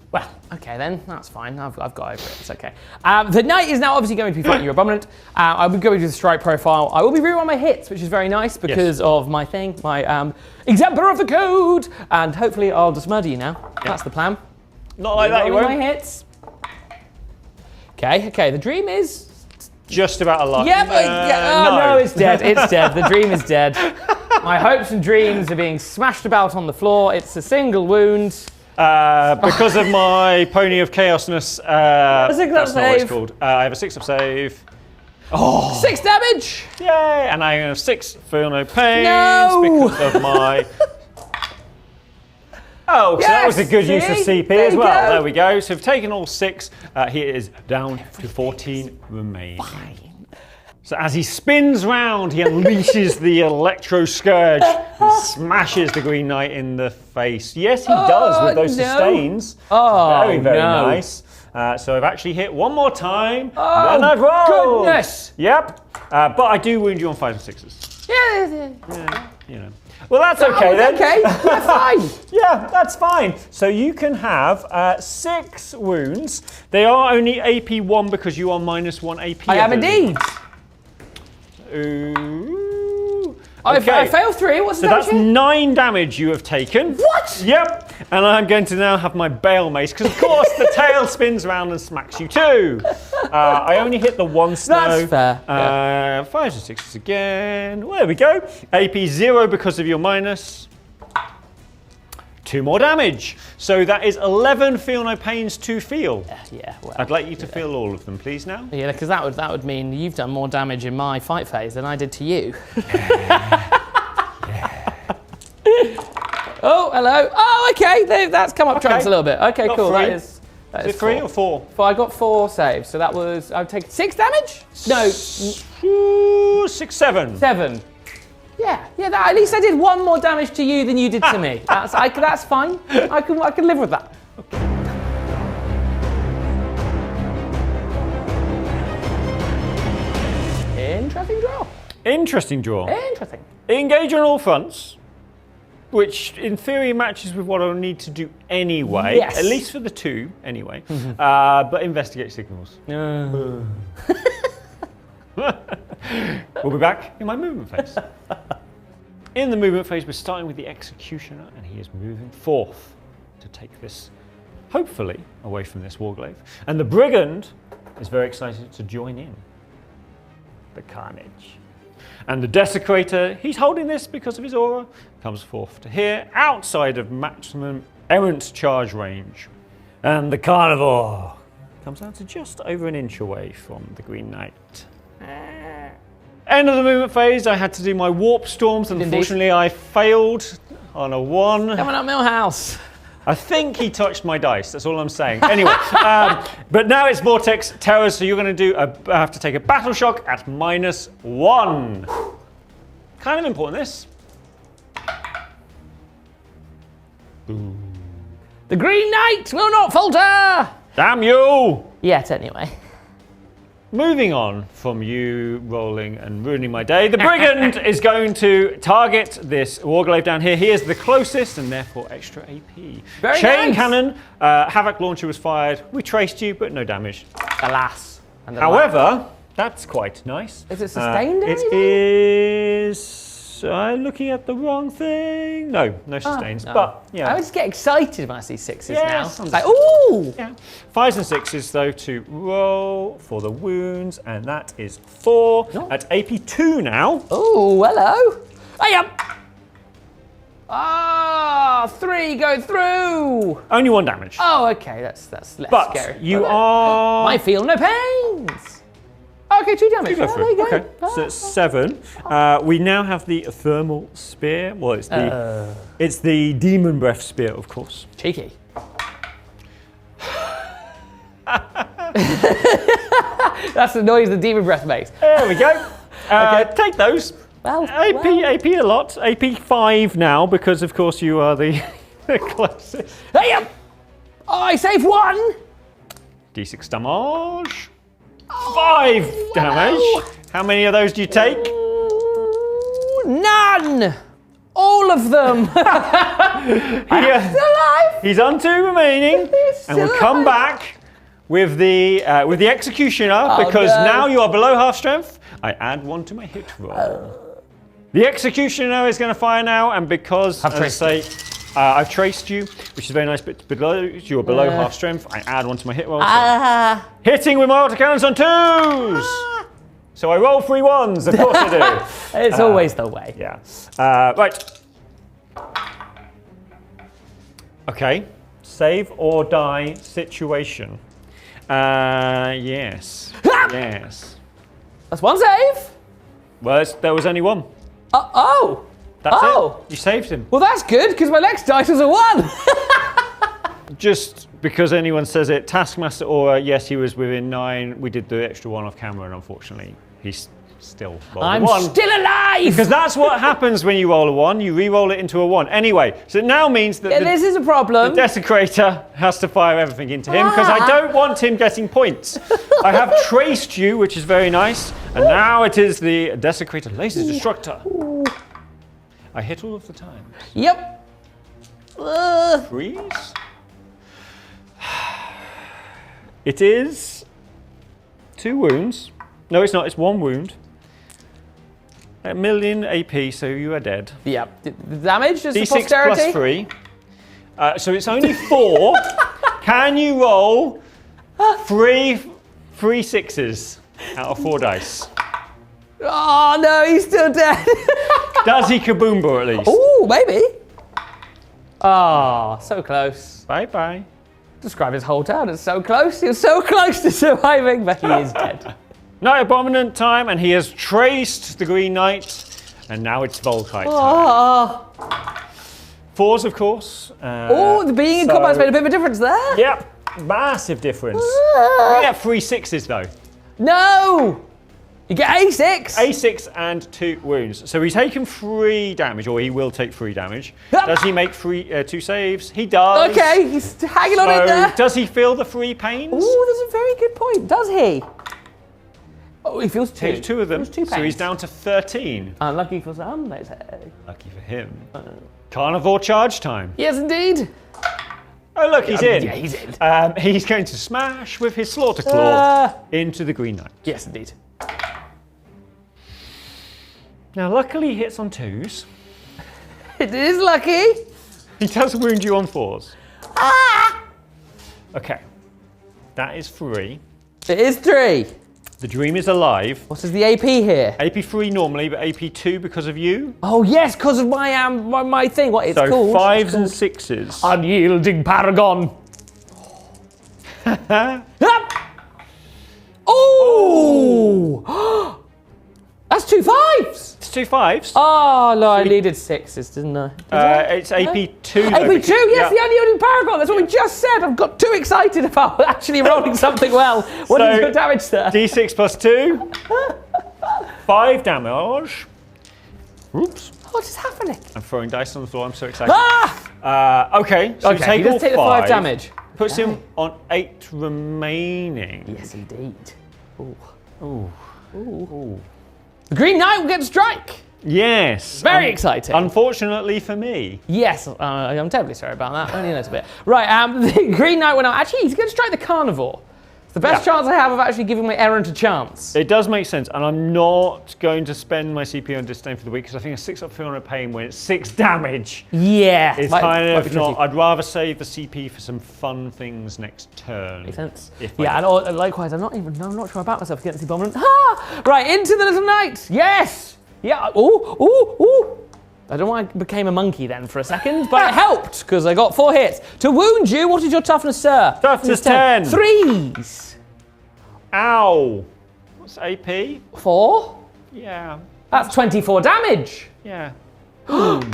Well, okay then, that's fine. I've got over it. It's okay. The knight is now obviously going to be fighting your Abominant. I will go into the strike profile. I will be rerolling my hits, which is very nice because of my thing, my exemplar of the code, and hopefully I'll just murder you now. That's the plan. Not like that, you Rerolling won't. my hits. Okay. The dream is. Just about alive. Yeah, but no, it's dead. It's dead. The dream is dead. My hopes and dreams are being smashed about on the floor. It's a single wound. Because of my pony of chaosness. That's not what it's called. I have a 6 up save. Oh! 6 damage! Yay! And I have 6 feel no pains No! because of my. Oh, so that was a good use of CP as well. There we go. So we've taken all 6. He is down to 14 remaining. Fine. So as he spins round, he unleashes the Electro Scourge and smashes the Green Knight in the face. Yes, he does with those sustains. Oh, very, very nice. So I've actually hit one more time, and I've rolled. Goodness! Yep. But I do wound you on 5s and 6s. Yeah. You know. Well, that's okay then. Okay, yeah, fine. Yeah, that's fine. So you can have 6 wounds. They are only AP 1 because you are -1 AP. I am indeed. Ooh. Okay. Okay. I failed 3. What's the So that's damage? 9 damage you have taken. What? Yep. And I'm going to now have my Bale Mace because, of course, the tail spins around and smacks you too. I only hit the 1 snow. That's fair. 5s and 6s again. There we go. AP 0 because of your minus. 2 more damage. So that is 11 feel no pains to feel. Yeah, well. I'd like you to feel all of them, please, now. Yeah, because that would mean you've done more damage in my fight phase than I did to you. Oh, hello. Oh, okay. That's come up trumps a little bit. Okay, cool. 3. Is it 3 or 4? I got 4 saves, so that was. I've taken 6 damage. No, 6, 7. 7. Yeah. At least I did 1 more damage to you than you did to me. That's fine. I can live with that. Interesting draw. Interesting draw. Interesting. Engage on all fronts, which in theory matches with what I'll need to do anyway. Yes. At least for the 2, anyway. But investigate signals. We'll be back in my movement phase. In the movement phase, we're starting with the Executioner, and he is moving forth to take this, hopefully, away from this Warglaive. And the Brigand is very excited to join in the carnage. And the Desecrator, he's holding this because of his aura, comes forth to here, outside of maximum errant charge range. And the Carnivore comes down to just over an inch away from the Green Knight. End of the movement phase, I had to do my Warp Storms, and unfortunately I failed on a 1. Coming up Millhouse. I think he touched my dice, that's all I'm saying. Anyway, but now it's Vortex Terror, so you're going to have to take a Battle Shock at -1. Kind of important, this. Ooh. The Green Knight will not falter! Damn you! Yet, anyway. Moving on from you rolling and ruining my day, the Brigand is going to target this Warglaive down here. He is the closest and therefore extra AP. Very Chain nice. Cannon, Havoc Launcher was fired. We traced you, but no damage. Alas. However, that's quite nice. Is it sustained? It is. Looking at the wrong thing. No sustains. No. But yeah. I just get excited when I see 6s now. Yes, It's like, ooh! Yeah. 5s and 6s though to roll for the wounds, and that is 4 at AP 2 now. Ooh, hello. I am. 3 go through. Only 1 damage. Oh, okay, that's less but scary. You are. I feel no pains. Okay, 2 damage. 2 go Oh, through. there you go. Okay, so it's 7. We now have the Thermal Spear. Well, it's the Demon Breath Spear, of course. Cheeky. That's the noise the Demon Breath makes. There we go. Okay. Take those. Well, AP a lot. AP 5 now because, of course, you are the closest. Hey, I saved 1. D6 damage. 5 damage. How many of those do you take? None. All of them. He's on 2 remaining, and we'll come back with the Executioner because now you are below half strength. I add 1 to my hit roll. The Executioner is going to fire now, and because I've traced you, which is very nice, but below you are below half strength. I add 1 to my hit roll. So hitting with my autocannons on 2s. So I roll 3 1s. Of course I do. It's always the way. Yeah. Right. Okay. Save or die situation. Yes. Yes. That's one save. Well, there was only one. Oh. That's it. You saved him. Well, that's good, because my next dice was a 1. Just because anyone says it, Taskmaster Aura, yes, he was within 9. We did the extra 1 off camera, and unfortunately, he's still rolled a 1. I'm still alive! Because that's what happens when you roll a 1. You re-roll it into a 1. Anyway, so it now means that this is a problem. the Desecrator has to fire everything into him, because I don't want him getting points. I have traced you, which is very nice, and now it is the Desecrator Laser Destructor. I hit all of the times. Yep. Freeze? It is 2 wounds. No, it's not. It's 1 wound. 1,000,000 AP, so you are dead. Yep. The damage is D6 for posterity. plus 3. So it's only 4. Can you roll 3 6s out of 4 dice? Oh no, he's still dead. Does he kaboomba at least? Ooh, maybe. Oh, so close. Bye-bye. Describe his whole town as so close. He was so close to surviving, but he is dead. Night Abominant time, and he has traced the Green Knight, and now it's Volkite time. Oh. 4s, of course. The being in combat's made a bit of a difference there. Yep, massive difference. You get 3 6s though. No! You get A6. A6 and 2 wounds. So he's taken 3 damage, or he will take 3 damage. Does he make 2 saves? He does. Okay, he's hanging on in there. Does he feel the 3 pains? Ooh, that's a very good point. Does he? Oh, he feels 2. Takes 2 of them, Feels 2 so he's pains. down to 13. Unlucky for some, they say. Lucky for him. Carnivore charge time. Yes, indeed. Oh look, he's in. Yeah, he's in. He's going to smash with his Slaughter Claw into the Green Knight. Yes, indeed. Now luckily he hits on 2s. It is lucky. He does wound you on 4s. Ah! Okay, that is 3. It is 3. The dream is alive. What is the AP here? AP 3 normally, but AP 2 because of you. Oh yes, because of my thing. What it's So called? 5s and 6s. Unyielding paragon. Oh! That's 2 5s. It's 2 5s. Oh no, I needed 6s, didn't I? It's AP 2. AP 2, yes, the unyielding paragon. That's what we just said. I've got too excited about actually rolling something well. What is your damage, sir? D6 plus 2. 5 damage. Oops. What is happening? I'm throwing dice on the floor. I'm so excited. Ah! Okay, so you Okay, take he all does take the 5 damage. Puts him on 8 remaining. Yes, indeed. Ooh. Ooh. Ooh. The Green Knight will get to strike. Yes. Very exciting. Unfortunately for me. Yes, I'm terribly sorry about that. Only a little bit. Right, the Green Knight went out. Actually, he's going to strike the Carnivore. It's the best chance I have of actually giving my errant a chance. It does make sense, and I'm not going to spend my CP on Disdain for the week because I think a 6 up 300 pain when it's 6 damage. Yeah. It's kind of not. I'd rather save the CP for some fun things next turn. Makes sense. Yeah, and likewise, I'm not sure about myself against the Abominant. Ha! Right, into the Little Knight. Yes. Yeah. Ooh. I don't know why I became a monkey then for a second, but it helped because I got 4 hits. To wound you, what is your toughness, sir? Toughness 10. 3s. Ow. What's AP? 4. Yeah. That's 24 damage. Yeah. Boom.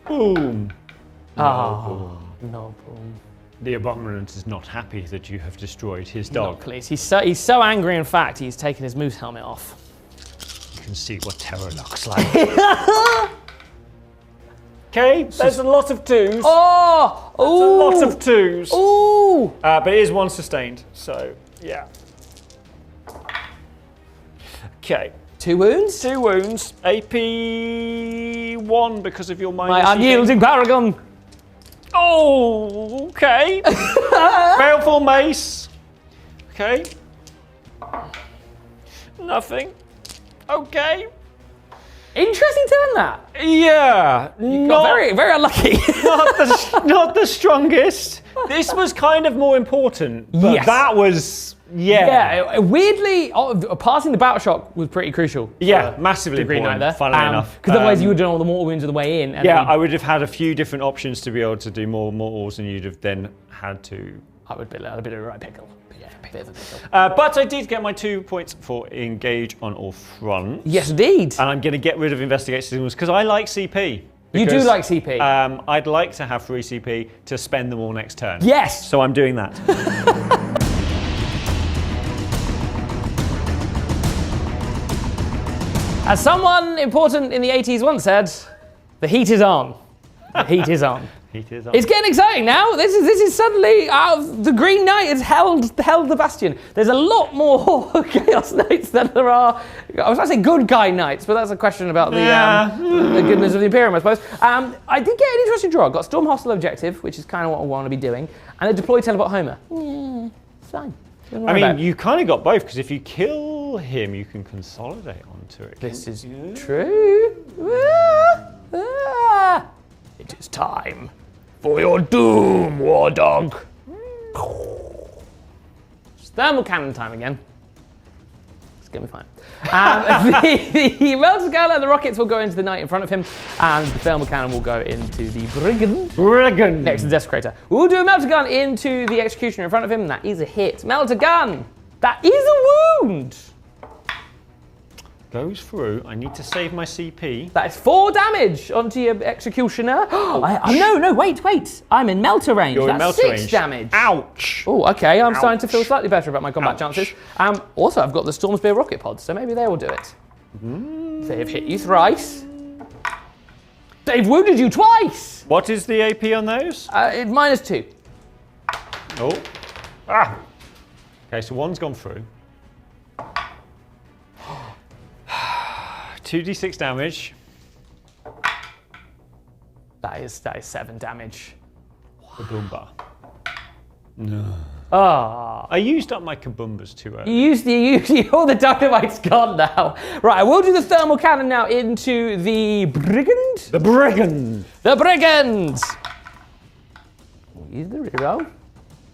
Boom. Oh, no boom. The Abominant is not happy that you have destroyed his dog. Not please. He's so angry. In fact, he's taken his moose helmet off. You can see what terror looks like. Okay, there's a lot of 2s. Oh! Ooh! A lot of 2s. Ooh! But it is 1 sustained, so yeah. Okay. 2 wounds? 2 wounds. AP 1 because of your minus. My unyielding paragon. Oh, okay. Baleful mace. Okay. Nothing. Okay. Interesting turn that. Yeah. Got very, very unlucky. not the strongest. This was kind of more important, but Yes. that was, Yeah, weirdly, passing the battle shock was pretty crucial. Yeah, massively Green Knight important, there. funnily enough. Because otherwise you would have done all the mortal wounds on the way in. And Yeah, I would have had a few different options to be able to do more mortals, and you'd have then had to... I would be a bit of a right pickle. Yeah, a bit of a pickle. But I did get my 2 points for engage on all fronts. Yes, indeed. And I'm going to get rid of investigate signals because I like CP. You do like CP. I'd like to have free CP to spend them all next turn. Yes. So I'm doing that. As someone important in the 80s once said, the heat is on. The heat is on. Heat is on. It's getting exciting now. This is suddenly the Green Knight has held the bastion. There's a lot more Chaos Knights than there are. I was going to say good guy knights, but that's a question about the goodness of the Imperium, I suppose. I did get an interesting draw. I got Storm Hostile Objective, which is kind of what I want to be doing, and a Deploy Teleport Homer. Yeah, it's fine. I mean, you kind of got both because if you kill him, you can consolidate onto it. This is true. It is time for your doom, War Dog. It's thermal cannon time again. It's gonna be fine. The melter gun and the rockets will go into the knight in front of him, and the thermal cannon will go into the brigand next to the desecrator. We'll do a melter gun into the executioner in front of him, and that is a hit. Melter gun. That is a wound. Goes through. I need to save my CP. That is 4 damage onto your executioner. No, wait. I'm in melter range. You're That's in melter 6 range. damage. Ouch. Oh, okay. I'm starting to feel slightly better about my combat Ouch. chances. Also, I've got the Storm Spear rocket pods, so maybe they will do it. They have hit you thrice. They've wounded you twice. What is the AP on those? -2. Oh. Ah. Okay, so one's gone through. 2d6 damage. That is 7 damage. Kaboomba. No. Ah. I used up my kaboombas too early. All the dynamite's gone now. Right, I will do the thermal cannon now into the brigand. The brigand. The brigand. Use the reroll.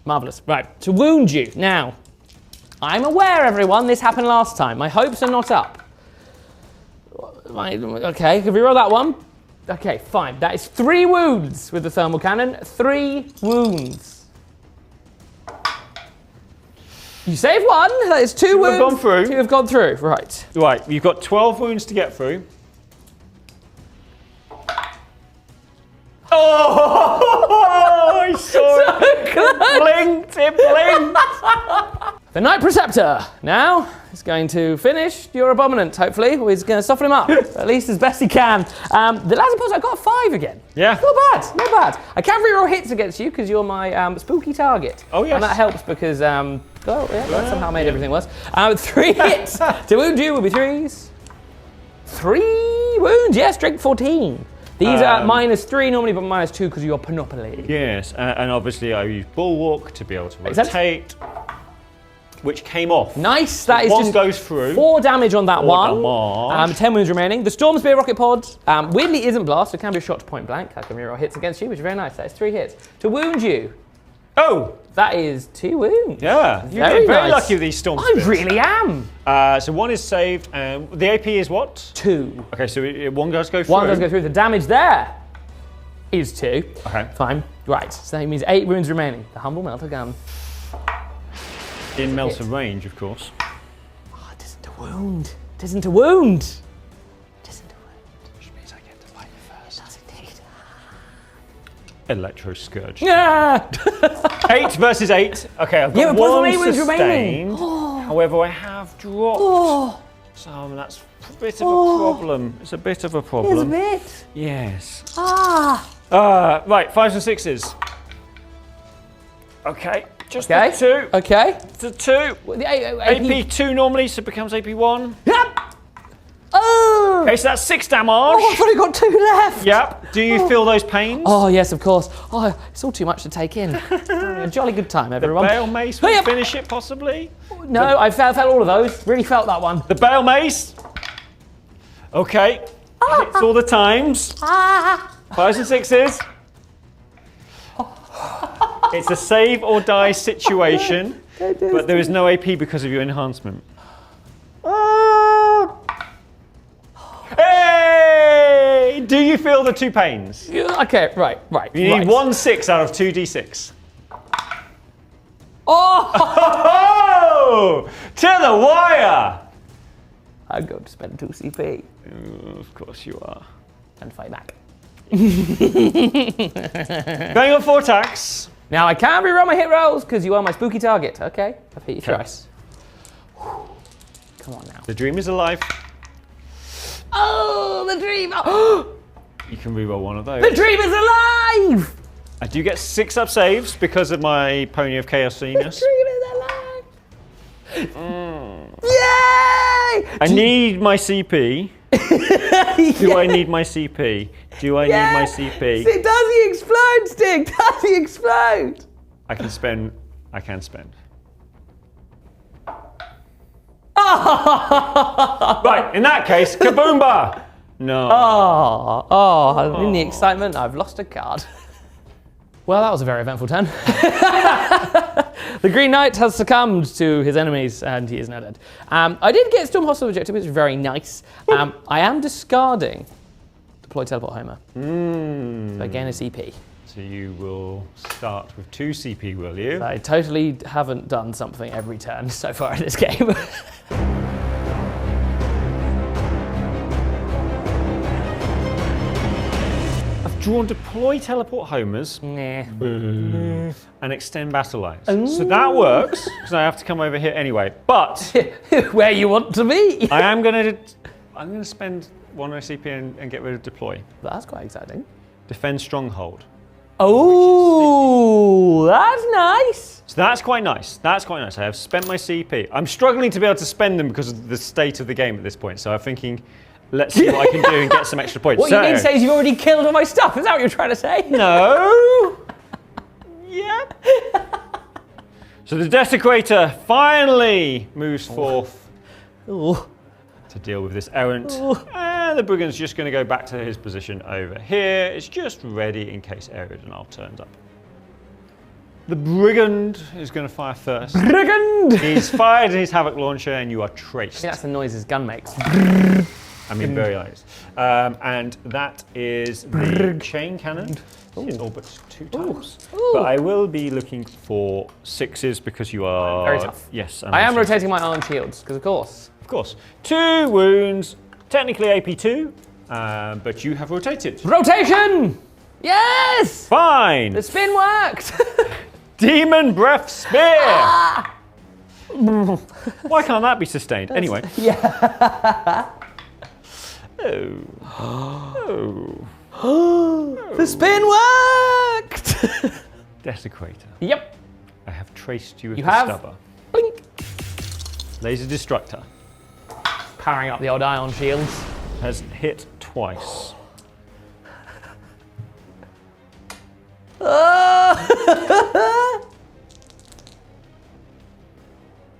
Marvelous. Right, to wound you. Now, I'm aware, everyone, this happened last time. My hopes are not up. Okay, can we roll that one? Okay, fine. That is 3 wounds with the thermal cannon. 3 wounds. You save 1. That is 2 wounds. 2 have gone through. 2 have gone through. Right. Right, you've got 12 wounds to get through. Oh, I saw it. It blinked. The Knight Preceptor now is going to finish your Abominant, hopefully. Or he's going to soften him up, at least as best he can. The Laser Pulse, I got a 5 again. Yeah. Not bad. I can reroll hits against you because you're my spooky target. Oh, yes. And that helps because, that somehow made everything worse. 3 hits to wound you will be 3s. 3 wounds, yes, strength 14. These are -3 normally, but -2 because of your panoply. Yes, and obviously I used Bulwark to be able to Makes sense. rotate, which came off. Nice, that is one just goes through. 4 damage on that 4 one. damage. 10 wounds remaining. The Storm Spear rocket pod weirdly isn't blast, so it can be a shot to point blank. I can reroll hits against you, which is very nice. That is 3 hits. To wound you, Oh! that is 2 wounds. Yeah, you're Very very nice. lucky with these Storm I Spears. really am. So 1 is saved, and the AP is what? 2. Okay, so 1 does go through. 1 does go through. The damage there is 2. Okay. Fine. Right, so that means 8 wounds remaining. The Humble Melter Gun. In melter range, of course. Oh, it isn't a wound. It isn't a wound. It isn't a wound. Which means I get to fight you first. It does indeed. Electro Scourge. Yeah. 8 versus 8. Okay, I've got Yeah, but plus 1 8 wounds remaining. sustained. However, I have dropped Oh, some, and that's a bit of a problem. It's a bit of a here's a problem. bit. Yes. Ah. Right, 5s and 6s. Okay, just Okay. the 2. Okay. The 2. Well, the AP2 normally, so it becomes AP1. Yep. Oh. Okay, so that's 6 damage. Oh, I've only got 2 left. Yep. Do you feel those pains? Oh, yes, of course. Oh, it's all too much to take in. A jolly good time, everyone. Bale Mace will Yep. finish it, possibly. No, I felt all of those. Really felt that one. The Bale Mace. Okay. Hits all the times. 5s and 6s. It's a save or die situation, but there is no AP because of your enhancement. Hey! Do you feel the 2 pains? Okay, right. You need 1 6 out of 2d6. Oh! To the wire! I'm going to spend 2 CP. Of course you are. And fight back. Going on 4 attacks. Now I can't reroll my hit rolls because you are my spooky target. Okay, I've hit you twice. Come on now. The dream is alive. Oh, the dream! You can reroll one of those. The dream is alive! I do get 6 up saves because of my Pony of Chaosiness. The dream is alive! Yay! I need my CP. Do I need my CP? Do I need my CP? Does he explode, Stig? Does he explode? I can spend. Right, in that case, kaboomba! No. In the excitement, I've lost a card. Well, that was a very eventful turn. The Green Knight has succumbed to his enemies and he is now dead. I did get Storm Hostile Objective, which is very nice. I am discarding Deploy Teleport Homer. So I gain a CP. So you will start with 2 CP, will you? I totally haven't done something every turn so far in this game. Drawn Deploy Teleport Homers Nah. and extend Battle Lines. So that works, because I have to come over here anyway. But Where you want to be. I'm gonna spend 1 CP and get rid of Deploy. That's quite exciting. Defend Stronghold. Oh, that's nice. So that's quite nice. I have spent my CP. I'm struggling to be able to spend them because of the state of the game at this point. So I'm thinking, let's see what I can do and get some extra points. What you mean to say is you've already killed all my stuff? Is that what you're trying to say? No. Yep. So the Desecrator finally moves forth to deal with this errant. And the Brigand's just going to go back to his position over here. It's just ready in case Ariadonal turns up. The Brigand is going to fire first. Brigand! He's fired his Havoc Launcher and you are traced. I think that's the noise his gun makes. I mean, very nice. And that is the chain cannon. It's all but 2 times. But I will be looking for 6s because you are... Very tough. Yes. I am rotating my iron shields, because of course. Of course. 2 wounds, technically AP2, but you have rotated. Rotation! Yes! Fine! The spin worked! Demon Breath Spear! Why can't that be sustained? Anyway. Yeah. The spin worked! Desecrator. Yep. I have traced you with You the have? stubber. Blink. Laser Destructor Powering up the old ion shields. has hit twice.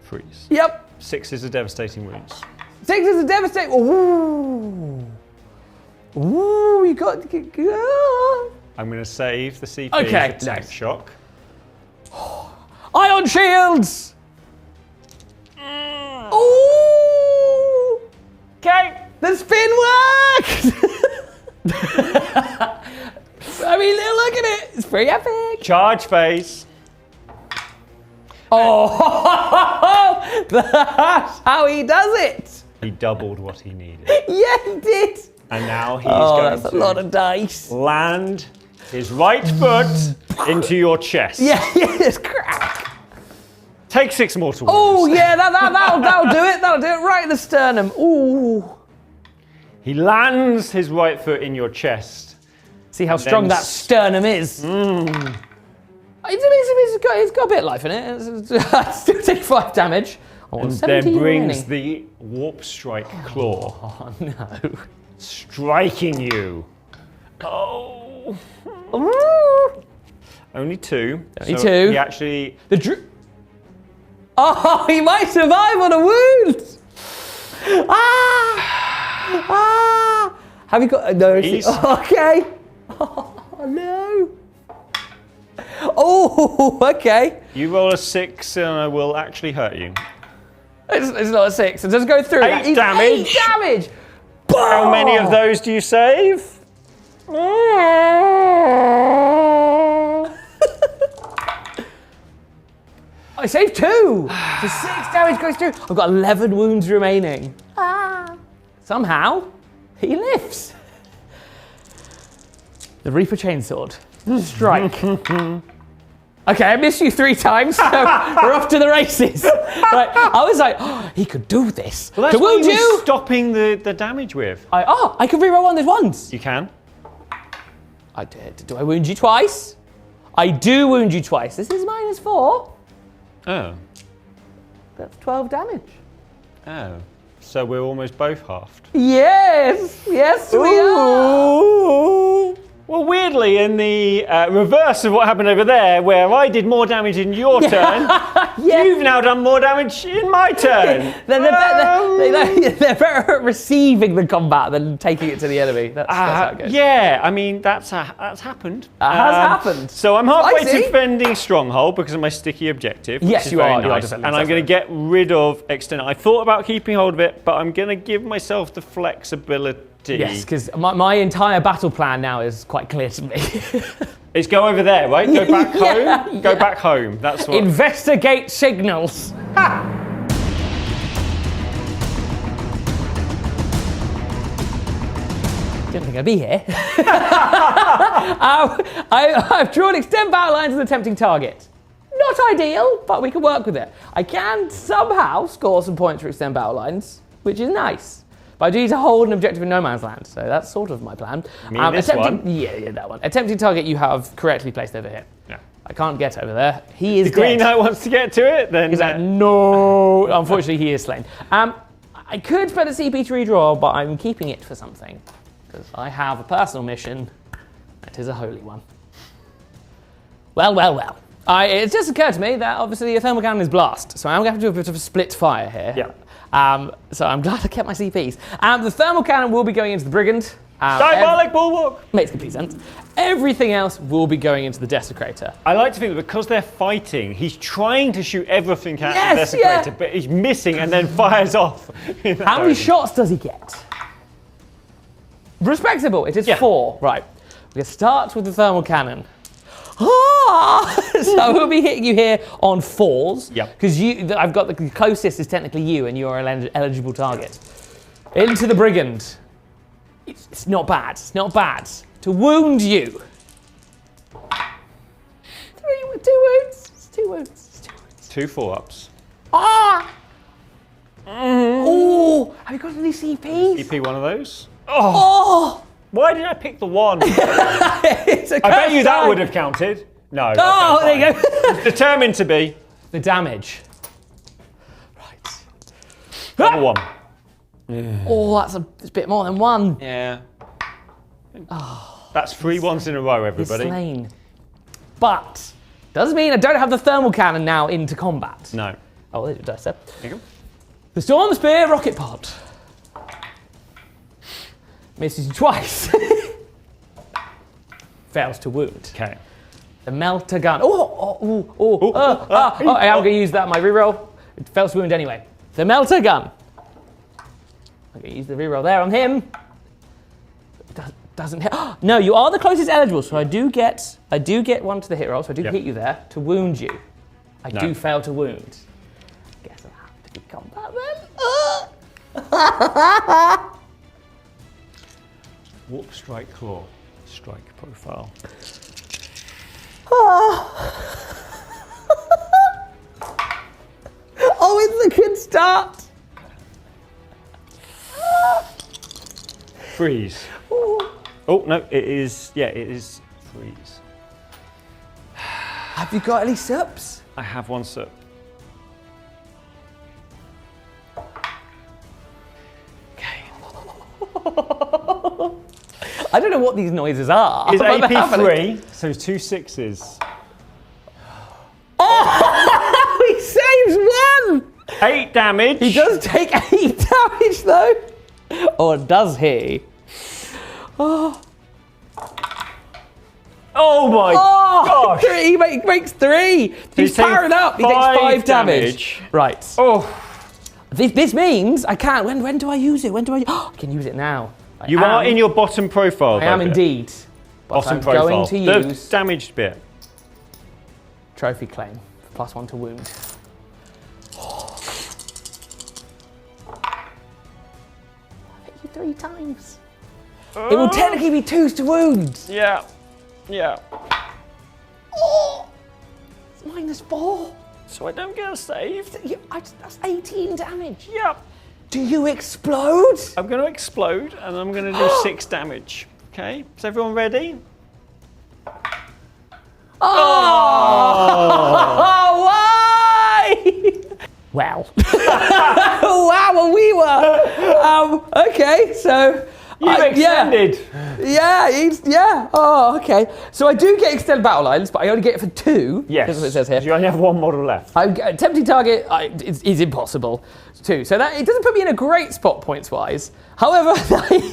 Freeze. Yep. 6 is a devastating wounds. 6 is a devastating. Ooh. Ooh, you got. I'm going to save the CP Okay, for tank nice. shock. Ion shields! Ooh! Okay. The spin worked! I mean, look at it. It's pretty epic. Charge phase. Oh, that's how he does it. He doubled what he needed. Yeah, he did. And now he's going that's to a lot of dice. land his right foot into your chest. Yeah, it's crack. Take 6 mortal wounds. Oh, yeah, that'll do it. That'll do it right in the sternum. Ooh. He lands his right foot in your chest. See how strong that sternum is. It's got a bit of life in it. I still take 5 damage. And then brings the Warp Strike Claw. Oh, no. Striking you. Oh. Only 2. Only 2. He actually... Oh, he might survive on a wound. Have you got... No. Please. Okay. Oh, no. Oh, okay. You roll a 6 and I will actually hurt you. It's not a 6. It doesn't go through. 8 damage. 8 damage. How many of those do you save? I saved 2. So 6 damage goes through. I've got 11 wounds remaining. Somehow, he lifts. The Reaper Chainsword. Strike. Okay, I missed you 3 times, so we're off to the races. Right, I was like, oh, he could do this. Well, that's to wound what he you. was stopping the damage with. I can reroll one of those ones. You can. I did. Do I wound you twice? I do wound you twice. This is -4. Oh. That's 12 damage. Oh. So we're almost both halved. Yes, yes we are. Well, weirdly, in the reverse of what happened over there, where I did more damage in your turn, you've now done more damage in my turn. They're better at receiving the combat than taking it to the enemy. That's how it goes. Yeah, I mean, that's happened. That has happened. So I'm halfway Spicy. defending Stronghold because of my sticky objective. Which Yes, is you very are. You are nice. defending And I'm going to get rid of Extend. I thought about keeping hold of it, but I'm going to give myself the flexibility. Yes, because my entire battle plan now is quite clear to me. It's go over there, right? Go back home. Go back home. That's what. Investigate signals. Didn't think I'd be here. I've drawn extend battle lines as a tempting target. Not ideal, but we can work with it. I can somehow score some points for extend battle lines, which is nice. But I do need to hold an objective in no man's land, so that's sort of my plan. This one? Yeah, that one. Attempting target you have correctly placed over here. Yeah. I can't get over there. He is The Green dead. Knight wants to get to it, then. He's like, no. Unfortunately, he is slain. I could spend a CP to redraw, but I'm keeping it for something. Because I have a personal mission. It is a holy one. Well. It just occurred to me that obviously a thermal cannon is blast, so I'm going to have to do a bit of a split fire here. Yeah. So I'm glad I kept my CPs. The thermal cannon will be going into the Brigand. Diabolic Bulwark! Makes complete sense. Everything else will be going into the Desecrator. I like to think that because they're fighting, he's trying to shoot everything at Yes, the Desecrator, yeah. but he's missing and then fires off. How many shots does he get? Respectable. It is 4. Right. We're going to start with the thermal cannon. So we'll be hitting you here on 4s. Yep. Because I've got the closest is technically you, and you're an eligible target. Into the Brigand. It's not bad. It's not bad. To wound you. 2 wounds. It's 2 wounds. It's 2 wounds. 2 4-ups. Oh, have you got any CPs? EP one of those? Oh! Why did I pick the 1? It's a I bet you that curse would sign. have counted. No. Oh, there you go. It's determined to be. The damage. Right. Number 1. Oh, that's a bit more than 1. Yeah. That's 3 ones in a row, He's everybody. slain. But does mean I don't have the thermal cannon now into combat. No. Oh, there's your dice there. There you go. The Storm Spear rocket pod. Misses you twice. Fails to wound. Okay. The melter gun. I am going to use that in my reroll. It fails to wound anyway. The melter gun. I'm going to use the reroll there on him. Doesn't hit. No, you are the closest eligible, so I do get one to the hit roll, so I do hit you there to wound you. I do fail to wound. Guess I'll have to be combat then. Warp Strike Claw. Strike profile. Oh, it's a good start. Freeze. Oh, no, it is. Yeah, it is freeze. Have you got any sups? I have 1 sup. Okay. I don't know what these noises are. Is but they're happening. AP 3, so 2 6s. Oh, he saves 1. 8 damage. He does take 8 damage though. Or does he? Oh my gosh! He makes 3. He's powering up. He takes 5 damage. Right. Oh. This means I can't. When do I use it? I can use it now. You are in your bottom profile. I am indeed. But Bottom I'm profile. going to The use damaged bit. trophy claim. +1 to wound. 3 times. It will technically be 2s to wound. Yeah. Yeah. Oh, it's -4. So I don't get a save. That's 18 damage. Yeah. Do you explode? I'm going to explode and I'm going to do 6 damage. Okay. Is everyone ready? Oh, why? Wow. Wow, well, we were. Okay, so. You've extended. Yeah. Oh, okay. So I do get extended battle lines, but I only get it for 2. Yes. That's what it says here. You only have 1 model left. Tempting target is impossible. 2. So it doesn't put me in a great spot points-wise. However,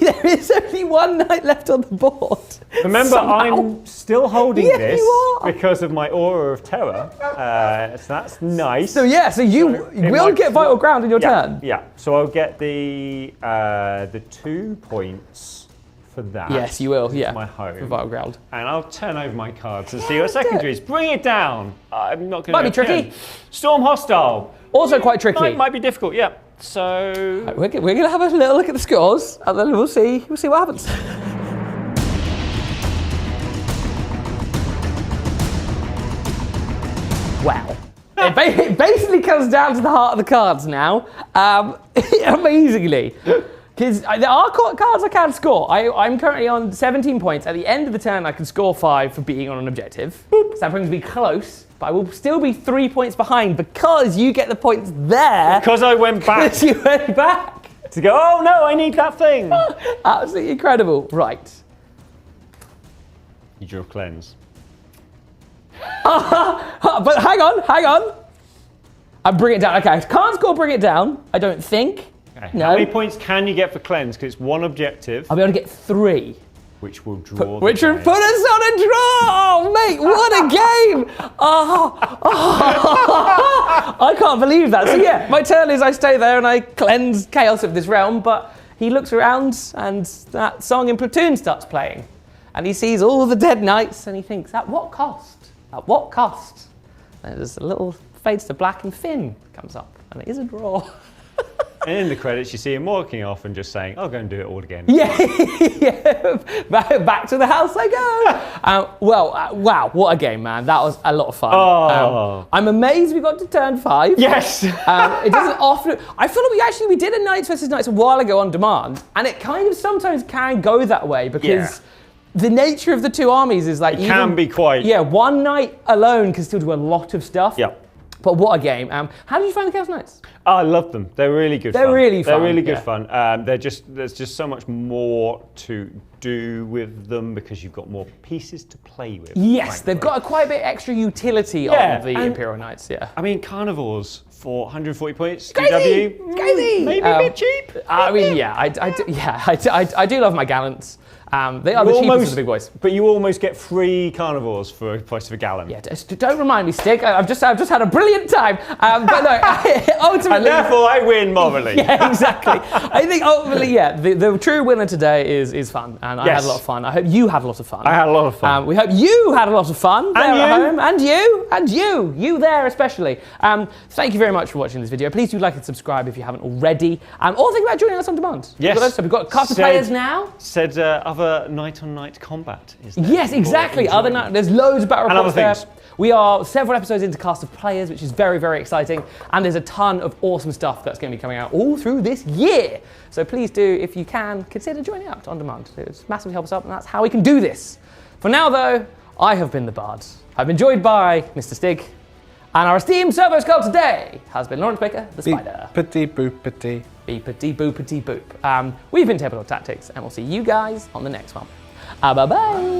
there is only 1 knight left on the board. Remember, I'm still holding this you are. because of my aura of terror. So that's nice. So you will get vital ground in your turn. Yeah. So I'll get the 2 points for that. Yes, you will. Yeah. My home. For vital ground. And I'll turn over my cards and see what secondaries. Bring it down. I'm not going to. Might be tricky. Storm hostile. Also quite tricky. Might be difficult. Yeah. So we're going to have a little look at the scores, and then we'll see what happens. Wow. It basically comes down to the heart of the cards now, amazingly. Because there are cards I can score. I'm currently on 17 points. At the end of the turn, I can score 5 for being on an objective. So that brings me close, but I will still be 3 points behind because you get the points there. Because I went back. Because you went back. To go, oh no, I need that thing. Absolutely incredible. Right. You draw cleanse. But hang on. I bring it down. Okay, I can't score bring it down, I don't think. Okay. No. How many points can you get for cleanse? Because it's 1 objective. I'll be able to get 3. Which will draw. Which would put us on a draw! Oh, mate, what a game! I can't believe that. So yeah, my turn is I stay there and I cleanse chaos of this realm, but he looks around and that song in Platoon starts playing. And he sees all the dead knights and he thinks, at what cost? At what cost? And there's a little fades to black and Finn comes up and it is a draw. And in the credits, you see him walking off and just saying, I'll go and do it all again. Yeah. Back to the house I go. Wow, what a game, man. That was a lot of fun. Oh. I'm amazed we got to turn 5. Yes. It doesn't often, I feel like we did a Knights versus Knights a while ago on demand, and it kind of sometimes can go that way because the nature of the 2 armies is like, it can be quite. Yeah, 1 knight alone can still do a lot of stuff. Yeah. But what a game. How did you find the Chaos Knights? I love them. They're really good fun. They're really good fun. There's just so much more to do with them because you've got more pieces to play with. Yes, frankly. they've got quite a bit extra utility on the Imperial Knights, I mean, carnivores for 140 points. Crazy! GW, Crazy! Maybe a bit cheap. I mean, I do love my gallants. They are the cheapest of the big boys. But you almost get 3 carnivores for a price of a gallon. Yeah, don't remind me, Stig. I've just had a brilliant time. But no, ultimately... And therefore I win morally. Yeah, exactly. I think ultimately, the true winner today is fun. And I had a lot of fun. I hope you had a lot of fun. I had a lot of fun. We hope you had a lot of fun there at home. And you there especially. Thank you very much for watching this video. Please do like and subscribe if you haven't already. Or think about joining us on demand. Yes. So we've got a couple of players now. Said other night-on-night combat is there. Yes, exactly. There's loads of battle reports and other things. there. We are several episodes into Cast of Players, which is very, very exciting. And there's a ton of awesome stuff that's going to be coming out all through this year. So please do, if you can, consider joining up on demand. It's massively helps us out, and that's how we can do this. For now, though, I have been the Bard. I've been joined by Mr. Stig. And our esteemed servo skull today has been Lawrence Baker, the Spider. Beepity boopity. Beepity boopity boop. We've been Tabletop Tactics, and we'll see you guys on the next one. Bye-bye.